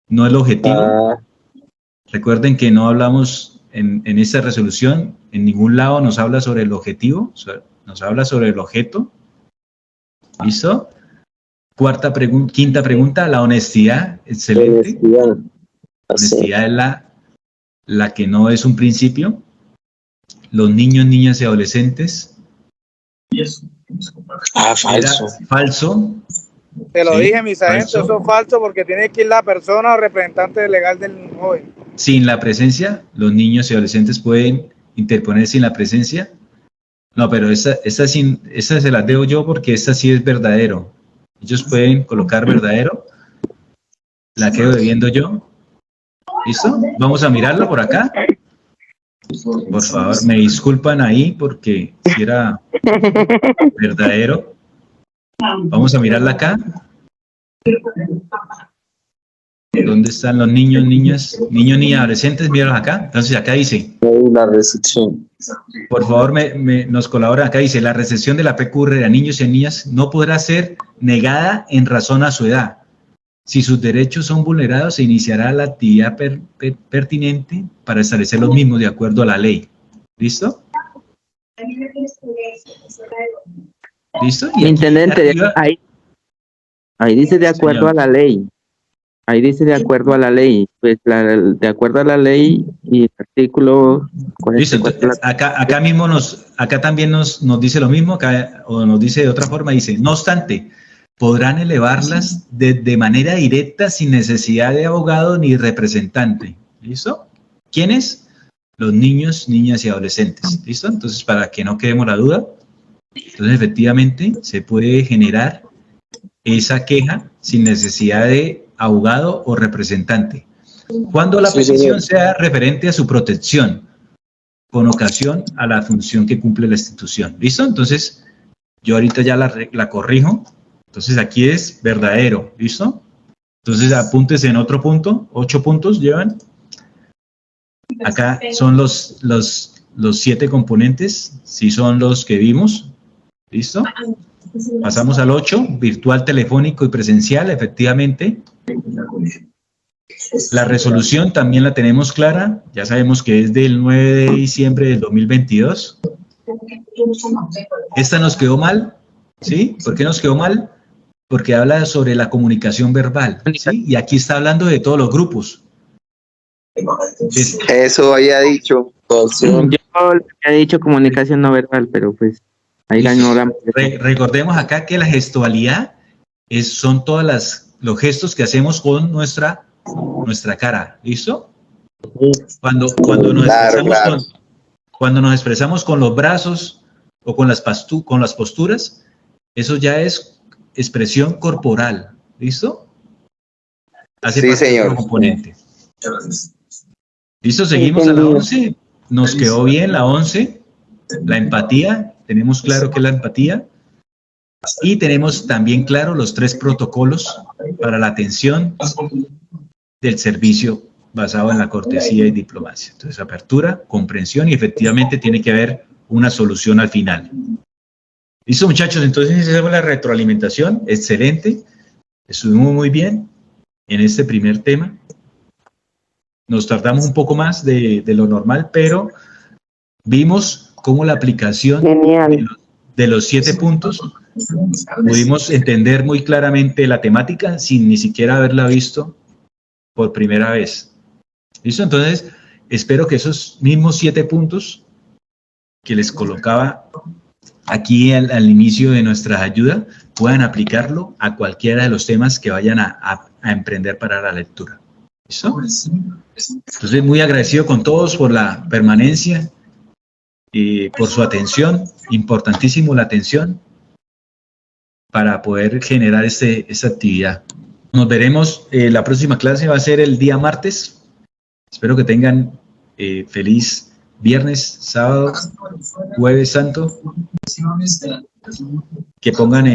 no el objetivo. Recuerden que no hablamos en esta resolución, en ningún lado nos habla sobre el objetivo, nos habla sobre el objeto. ¿Listo? Quinta pregunta, la honestidad, excelente. Honestidad es la que no es un principio. Los niños, niñas y adolescentes. Falso. Falso. Te lo Sí, dije, mi sargento, falso. eso es falso porque tiene que ir la persona o representante legal del joven. Sin la presencia, los niños y adolescentes pueden interponer sin la presencia. No, pero esta se la debo yo porque esta sí es verdadero. Ellos pueden colocar verdadero. La quedo debiendo yo. ¿Listo? Vamos a mirarlo por acá. Por favor, me disculpan ahí porque si era verdadero. Vamos a mirarla acá. ¿Dónde están los niños, niñas? Niños ni adolescentes, míralos acá. Entonces acá dice. La recepción. Por favor, nos colabora. Acá dice, la recepción de la PQR a niños y a niñas no podrá ser negada en razón a su edad. Si sus derechos son vulnerados, se iniciará la actividad pertinente para establecer los mismos de acuerdo a la ley. ¿Listo? ¿Listo? Y Intendente, arriba, ahí dice de acuerdo señor. a la ley. Ahí dice de acuerdo a la ley. Pues de acuerdo a la ley y el artículo 44. Listo, entonces, acá también nos dice lo mismo, acá, o nos dice de otra forma, dice, no obstante, podrán elevarlas de manera directa sin necesidad de abogado ni representante. ¿Listo? ¿Quiénes? Los niños, niñas y adolescentes. ¿Listo? Entonces, para que no quedemos la duda, entonces efectivamente se puede generar esa queja sin necesidad de abogado o representante. Cuando la petición sea referente a su protección, con ocasión a la función que cumple la institución. ¿Listo? Entonces, yo ahorita ya la corrijo. Entonces, aquí es verdadero. ¿Listo? Entonces, apúntese en otro punto. 8 puntos llevan. Acá son los 7 componentes. Sí son los que vimos. ¿Listo? Pasamos al 8, virtual, telefónico y presencial, efectivamente. La resolución también la tenemos clara, ya sabemos que es del 9 de diciembre del 2022. Esta nos quedó mal, ¿sí? ¿Por qué nos quedó mal? Porque habla sobre la comunicación verbal, ¿sí? Y aquí está hablando de todos los grupos. Eso había dicho. Yo he dicho comunicación no verbal, pero pues ahí ganó la... Recordemos acá que la gestualidad son todos los gestos que hacemos con nuestra cara, ¿listo? Cuando nos expresamos con los brazos o con las posturas, eso ya es expresión corporal, ¿listo? Hace parte de otro componente. ¿Listo? Seguimos a la 11. Nos quedó bien la 11. La empatía. Tenemos claro que es la empatía. Y tenemos también claro los 3 protocolos para la atención del servicio basado en la cortesía y diplomacia. Entonces, apertura, comprensión y efectivamente tiene que haber una solución al final. ¿Listo, muchachos? Entonces, esa es la retroalimentación. Excelente. Estuvimos muy bien en este primer tema. Nos tardamos un poco más de lo normal, pero vimos cómo la aplicación de los 7 puntos pudimos entender muy claramente la temática sin ni siquiera haberla visto por primera vez. ¿Listo? Entonces, espero que esos mismos 7 puntos que les colocaba aquí al inicio de nuestra ayuda puedan aplicarlo a cualquiera de los temas que vayan a emprender para la lectura. ¿Listo? Entonces, muy agradecido con todos por la permanencia y por su atención. Importantísimo la atención para poder generar esta actividad. Nos veremos, la próxima clase va a ser el día martes. Espero que tengan feliz viernes, sábado, jueves santo. Que pongan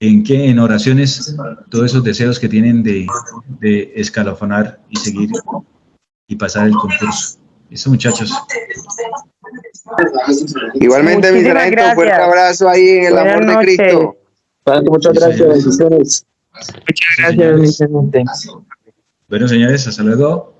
en oraciones todos esos deseos que tienen de escalafonar y seguir y pasar el concurso. Eso, muchachos. Igualmente, mi Muchísimas sargento, fuerte gracias. abrazo ahí en el Buenas amor de noches. Cristo. Muchas Sí, gracias, señores. bendiciones. Muchas gracias, mi teniente. Bueno, señores, hasta luego.